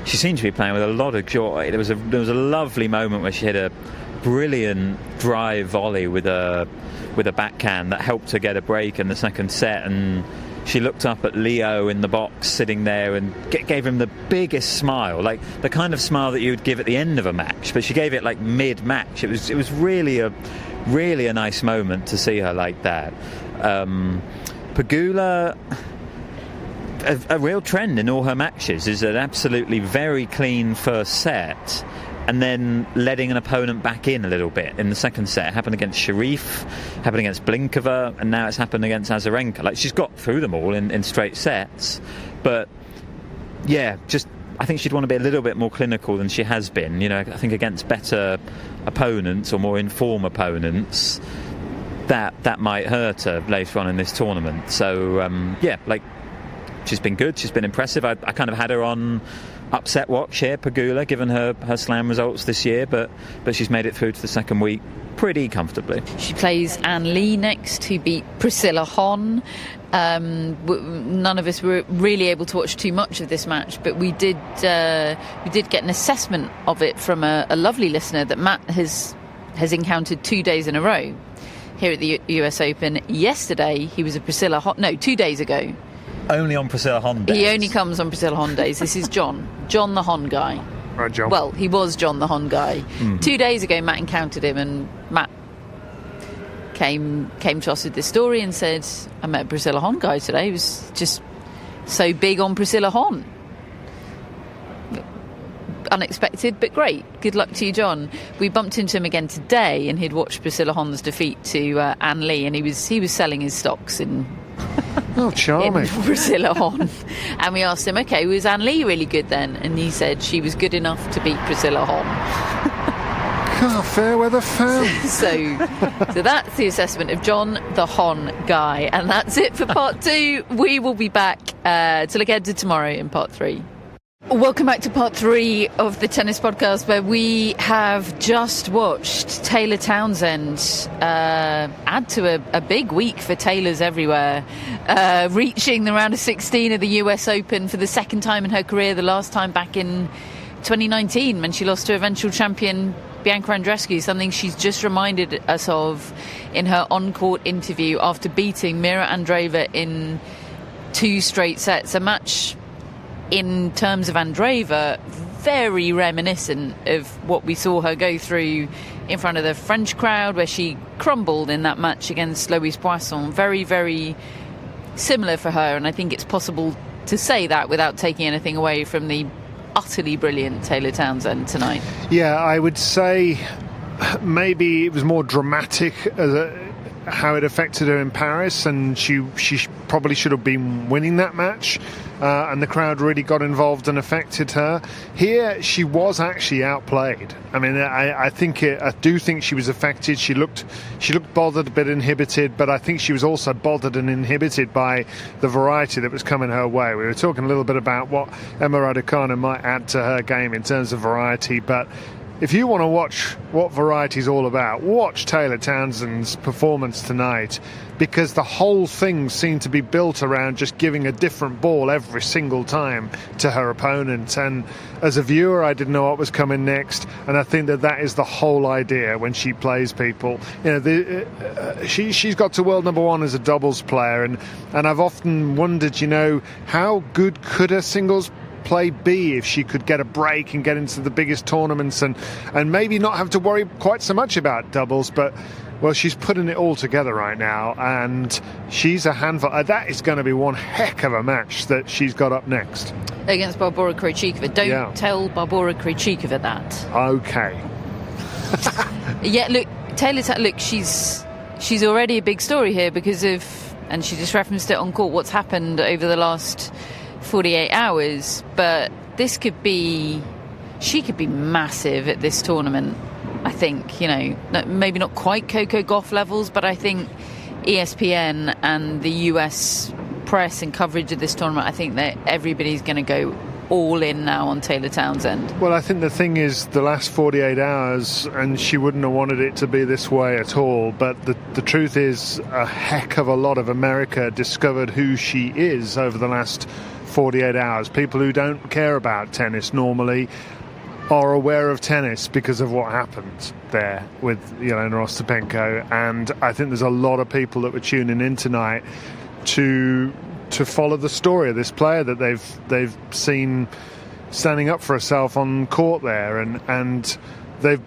she seemed to be playing with a lot of joy. There was a lovely moment where she hit a brilliant drive volley with a backhand that helped her get a break in the second set, and she looked up at Leo in the box sitting there and gave him the biggest smile, like the kind of smile that you would give at the end of a match, but she gave it like mid-match. It was really a nice moment to see her like that. Pegula, a real trend in all her matches is an absolutely very clean first set, and then letting an opponent back in a little bit in the second set. It happened against Sharif, happened against Blinkova, and now it's happened against Azarenka. Like, she's got through them all in straight sets, but I think she'd want to be a little bit more clinical than she has been. I think against better opponents or more informed opponents, that might hurt her later on in this tournament. So she's been good, she's been impressive. I kind of had her on upset watch here, Pegula, given her slam results this year, but she's made it through to the second week pretty comfortably. She plays Ann Lee next, who beat Priscilla Hon. None of us were really able to watch too much of this match, but we did get an assessment of it from a lovely listener that Matt has encountered 2 days in a row here at the US Open. Yesterday he was a Priscilla Hon. No, 2 days ago. Only on Priscilla Hon days. He only comes on Priscilla Hon days. This is John the Hon guy. Right, John. Well, he was John the Hon guy. 2 days ago, Matt encountered him, and Matt came to us with this story and said, I met a Priscilla Hon guy today. He was just so big on Priscilla Hon. Unexpected, but great. Good luck to you, John. We bumped into him again today, and he'd watched Priscilla Hon's defeat to Ann Lee, and he was selling his stocks in Oh, charming. Priscilla Hon. And we asked him, okay, was Ann Lee really good then? And he said she was good enough to beat Priscilla Hon. Fair weather fan. So that's the assessment of John the Hon guy. And that's it for part 2. We will be back to look ahead to tomorrow in part 3. Welcome back to part 3 of the Tennis Podcast, where we have just watched Taylor Townsend add to a big week for Taylors everywhere, reaching the round of 16 of the US Open for the second time in her career, the last time back in 2019 when she lost to eventual champion Bianca Andreescu, something she's just reminded us of in her on-court interview after beating Mirra Andreeva in 2 straight sets. A match, in terms of Andreeva, very reminiscent of what we saw her go through in front of the French crowd, where she crumbled in that match against Loïs Poisson. Very, very similar for her, and I think it's possible to say that without taking anything away from the utterly brilliant Taylor Townsend tonight. Yeah, I would say maybe it was more dramatic how it affected her in Paris, and she probably should have been winning that match, and the crowd really got involved and affected her. Here she was actually outplayed. I mean, I do think she was affected. She looked bothered, a bit inhibited, but I think she was also bothered and inhibited by the variety that was coming her way. We were talking a little bit about what Emma Raducanu might add to her game in terms of variety, but if you want to watch what variety's all about, watch Taylor Townsend's performance tonight, because the whole thing seemed to be built around just giving a different ball every single time to her opponent. And as a viewer, I didn't know what was coming next, and I think that is the whole idea when she plays people. You know, she's got to world number one as a doubles player, and I've often wondered, you know, how good could her singles play be if she could get a break and get into the biggest tournaments and maybe not have to worry quite so much about doubles. But well, she's putting it all together right now, and she's a handful. That is going to be one heck of a match that she's got up next against Barbora Krejcikova. Don't tell Barbora Krejcikova that. Okay. Yeah, look, Taylor, look, she's already a big story here because of, and she just referenced it on court, what's happened over the last 48 hours, but she could be massive at this tournament. I think, you know, maybe not quite Coco Gauff levels, but I think ESPN and the US press and coverage of this tournament, I think that everybody's going to go all in now on Taylor Townsend. Well, I think the thing is, the last 48 hours, and she wouldn't have wanted it to be this way at all, but the truth is, a heck of a lot of America discovered who she is over the last 48 hours. People who don't care about tennis normally are aware of tennis because of what happened there with Elena Ostapenko, and I think there's a lot of people that were tuning in tonight to follow the story of this player that they've seen standing up for herself on court there, and they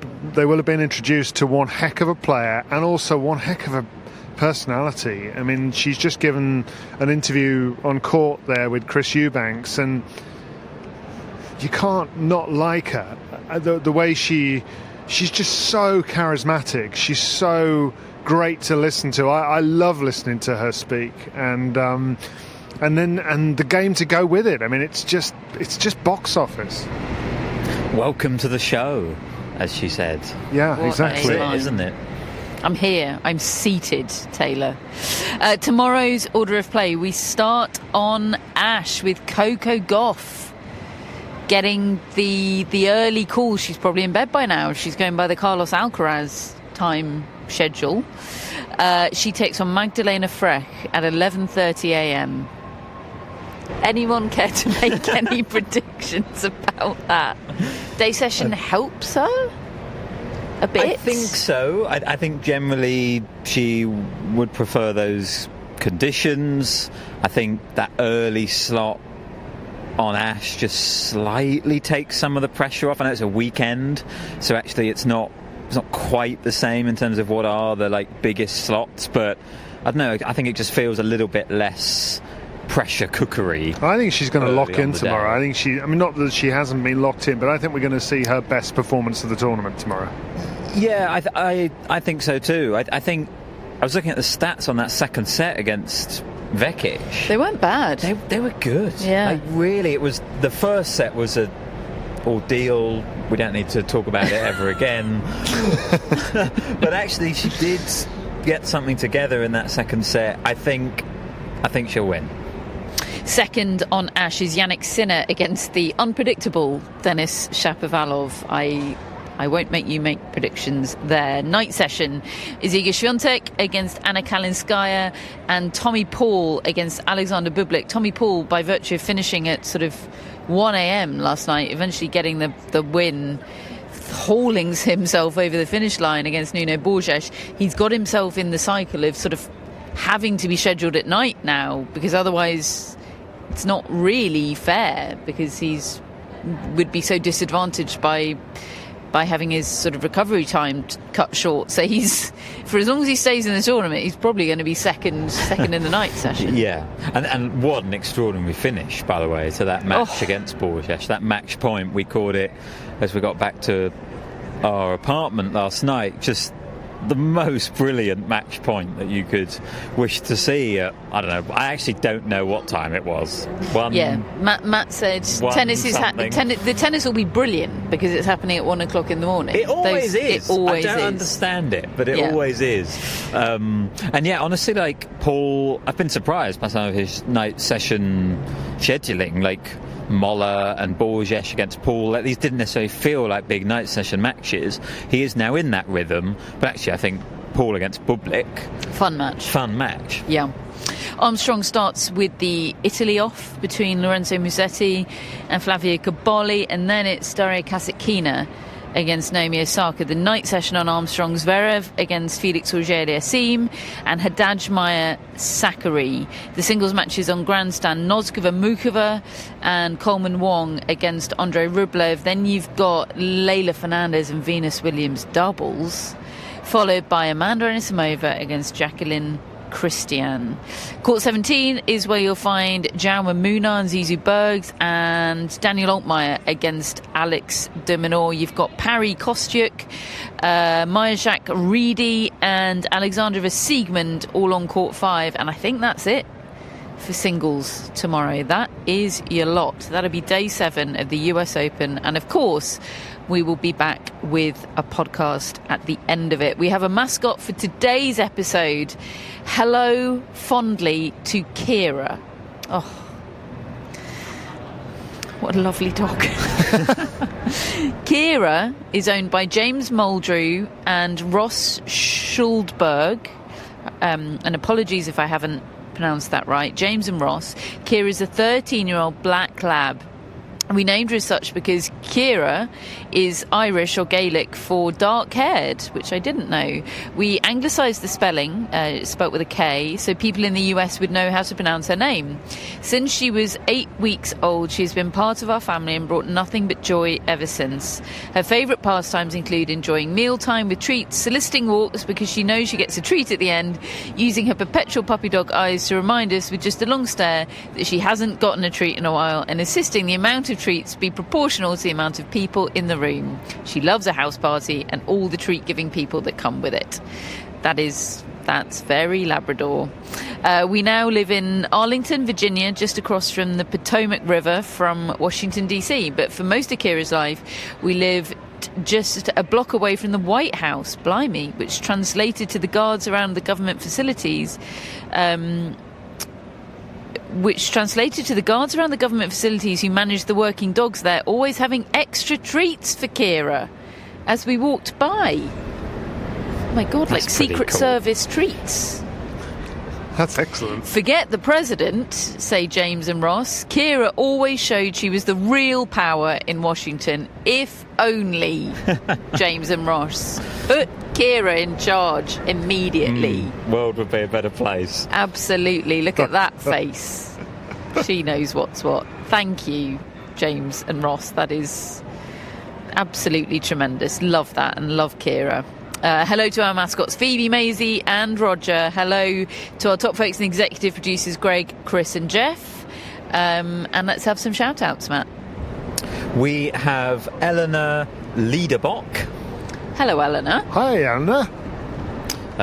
will have been introduced to one heck of a player and also one heck of a personality. I mean, she's just given an interview on court there with Chris Eubanks, and you can't not like her. The way she's just so charismatic. She's so great to listen to. I love listening to her speak, and the game to go with it. I mean, it's just box office. Welcome to the show, as she said. Yeah, exactly. Isn't it? I'm here. I'm seated, Taylor. Tomorrow's order of play. We start on Ash with Coco Gauff getting the early call. She's probably in bed by now. She's going by the Carlos Alcaraz time schedule. She takes on Magdalena Frech at 11:30 a.m. Anyone care to make any predictions about that? Day session helps her a bit? I think so. I think generally she would prefer those conditions. I think that early slot on Ash just slightly takes some of the pressure off. I know it's a weekend, so actually it's not quite the same in terms of what are the biggest slots, but I don't know, I think it just feels a little bit less pressure cookery. I think she's going to lock in tomorrow. I think not that she hasn't been locked in, but I think we're going to see her best performance of the tournament tomorrow. Yeah, I think so too. I think I was looking at the stats on that second set against Vekic. They weren't bad. They were good. Yeah. Really, it was, the first set was a ordeal. We don't need to talk about it ever again. But actually, she did get something together in that second set. I think she'll win. Second on Ash is Jannik Sinner against the unpredictable Denis Shapovalov. I won't make you make predictions there. Night session is Iga Świątek against Anna Kalinskaya and Tommy Paul against Alexander Bublik. Tommy Paul, by virtue of finishing at sort of 1 a.m. last night, eventually getting the win, hauling himself over the finish line against Nuno Borges. He's got himself in the cycle of sort of having to be scheduled at night now, because otherwise it's not really fair, because would be so disadvantaged by having his sort of recovery time cut short. So for as long as he stays in the tournament, he's probably going to be second in the night session. Yeah, and what an extraordinary finish, by the way, to that match against Borges. That match point, we called it as we got back to our apartment last night. Just the most brilliant match point that you could wish to see. I don't know. I actually don't know what time it was. Matt said the tennis will be brilliant because it's happening at 1 o'clock in the morning. It always is. It always I don't understand it, but it always is. And yeah, honestly, Paul, I've been surprised by some of his night session scheduling. Moller and Borges against Paul. These didn't necessarily feel like big night session matches. He is now in that rhythm, but actually I think Paul against Bublik, fun match. Yeah. Armstrong starts with the Italy off between Lorenzo Musetti and Flavio Cobolli, and then it's Daria Kasatkina against Naomi Osaka. The night session on Armstrong, Zverev against Felix Auger-Aliassime and Haddad Maia Sakkari. The singles matches on grandstand, Noskova Mukova and Coleman Wong against Andrei Rublev. Then you've got Leylah Fernandez and Venus Williams doubles, followed by Amanda Anisimova against Jacqueline Christian. Court 17 is where you'll find Jaume Munar and Zizou Bergs and Daniel Altmaier against Alex de Minaur. You've got Parry Kostyuk, Maya-Jacques Reedy and Alexandra Siegmund all on Court 5, and I think that's it for singles tomorrow. That is your lot. That'll be day 7 of the US Open, and of course we will be back with a podcast at the end of it. We have a mascot for today's episode. Hello fondly to Kira. Oh, what a lovely dog. Kira is owned by James Muldrew and Ross Schuldberg. And apologies if I haven't pronounced that right. James and Ross. Kira is a 13-year-old black lab. We named her as such because Kira is Irish or Gaelic for dark-haired, which I didn't know. We anglicised the spelling, spelt with a K, so people in the US would know how to pronounce her name. Since she was 8 weeks old, she has been part of our family and brought nothing but joy ever since. Her favourite pastimes include enjoying mealtime with treats, soliciting walks because she knows she gets a treat at the end, using her perpetual puppy dog eyes to remind us with just a long stare that she hasn't gotten a treat in a while, and insisting the amount of treats be proportional to the amount of people in the room. She loves a house party and all the treat-giving people that come with it. That's very Labrador. We now live in Arlington, Virginia, just across from the Potomac River from Washington, D.C. But for most of Kira's life, we live just a block away from the White House, blimey, which translated to the guards around the government facilities who manage the working dogs there, always having extra treats for Kira as we walked by. Oh my God, like Secret Service treats. That's excellent. Forget the president, say James and Ross. Kira always showed she was the real power in Washington. If only, James and Ross. Put Kira in charge immediately. World would be a better place. Absolutely. Look at that face. She knows what's what. Thank you, James and Ross. That is absolutely tremendous. Love that and love Kira. Hello to our mascots, Phoebe, Maisie and Roger. Hello to our top folks and executive producers, Greg, Chris and Jeff. And let's have some shout-outs, Matt. We have Eleanor Liederbach. Hello, Eleanor. Hi, Eleanor.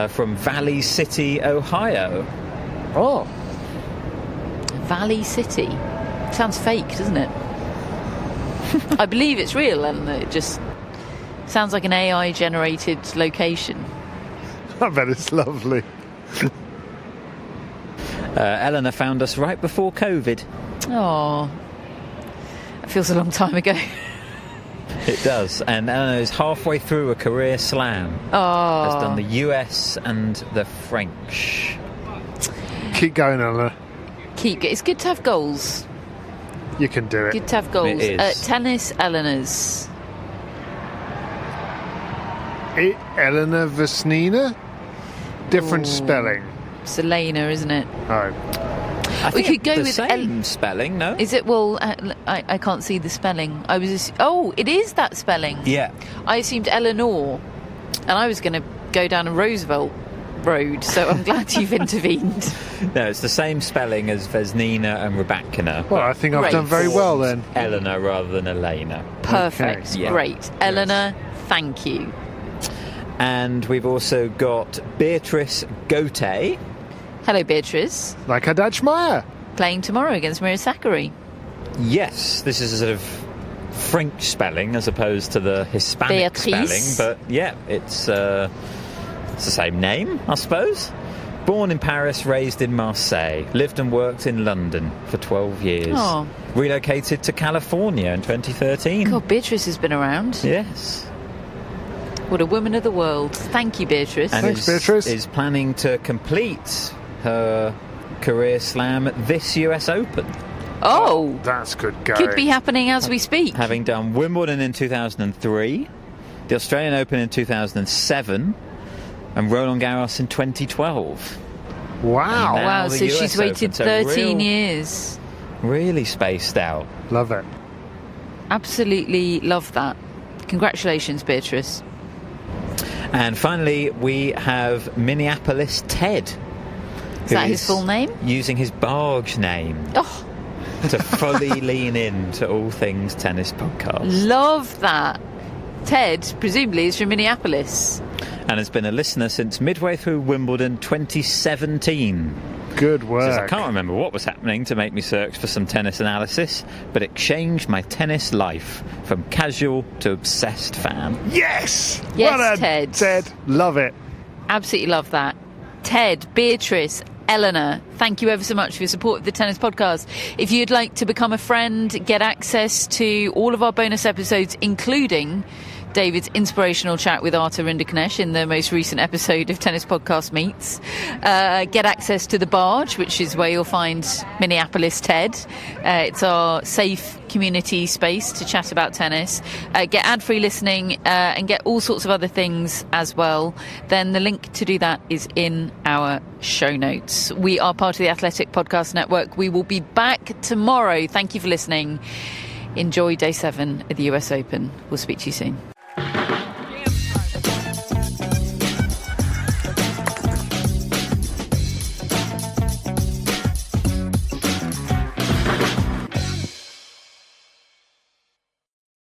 From Valley City, Ohio. Oh. Valley City. Sounds fake, doesn't it? I believe it's real, Eleanor. It just sounds like an AI-generated location. I bet it's lovely. Eleanor found us right before COVID. Oh, that feels a long time ago. It does. And Eleanor is halfway through a career slam. Oh. Has done the US and the French. Keep going, Eleanor. It's good to have goals. You can do it. Good to have goals. It is. Tennis, Eleanor's. Elena Vesnina? Different spelling. It's Elena, isn't it? Oh. I think could go the with same spelling, no? Is it? Well, I can't see the spelling. It is that spelling. Yeah. I assumed Eleanor, and I was going to go down a Roosevelt road, so I'm glad you've intervened. No, it's the same spelling as Vesnina and Rybakina. Well, I think I've done very well then. Eleanor rather than Elena. Perfect. Okay. Yeah. Great. Eleanor, thank you. And we've also got Beatrice Gauthier. Hello, Beatrice. Like Haddad Maia. Playing tomorrow against Mirra Sakkari. Yes, this is a sort of French spelling as opposed to the Hispanic Beatrice. spelling. But yeah, it's the same name, I suppose. Born in Paris, raised in Marseille, lived and worked in London for 12 years. Oh, relocated to California in 2013. God, Beatrice has been around. Yes. What a woman of the world. Thank you, Beatrice. And Thanks, Beatrice. Is planning to complete her career slam at this US Open. Oh, That's good going. could be happening as we speak. Having done Wimbledon in 2003, the Australian Open in 2007, and Roland Garros in 2012. Wow. And now Wow, the so US she's waited Open, so 13 real- years. Really spaced out. Love it. Absolutely love that. Congratulations, Beatrice. And finally, we have Minneapolis Ted. Is that his full name? Using his barge name Oh, to fully lean in to all things tennis podcast. love that. Ted, presumably, is from Minneapolis. And has been a listener since midway through Wimbledon 2017. Good Says, work. I can't remember what was happening to make me search for some tennis analysis, but it changed my tennis life from casual to obsessed fan. Yes! Yes, well done, Ted. Ted. Love it. Absolutely love that. Ted, Beatrice, Eleanor, thank you ever so much for your support of the Tennis Podcast. If you'd like to become a friend, get access to all of our bonus episodes, including David's inspirational chat with Artur Rinderknecht in the most recent episode of Tennis Podcast Meets. Get access to The Barge, which is where you'll find Minneapolis Ted. It's our safe community space to chat about tennis. Get ad-free listening and get all sorts of other things as well. Then the link to do that is in our show notes. We are part of the Athletic Podcast Network. We will be back tomorrow. Thank you for listening. Enjoy day 7 of the US Open. We'll speak to you soon.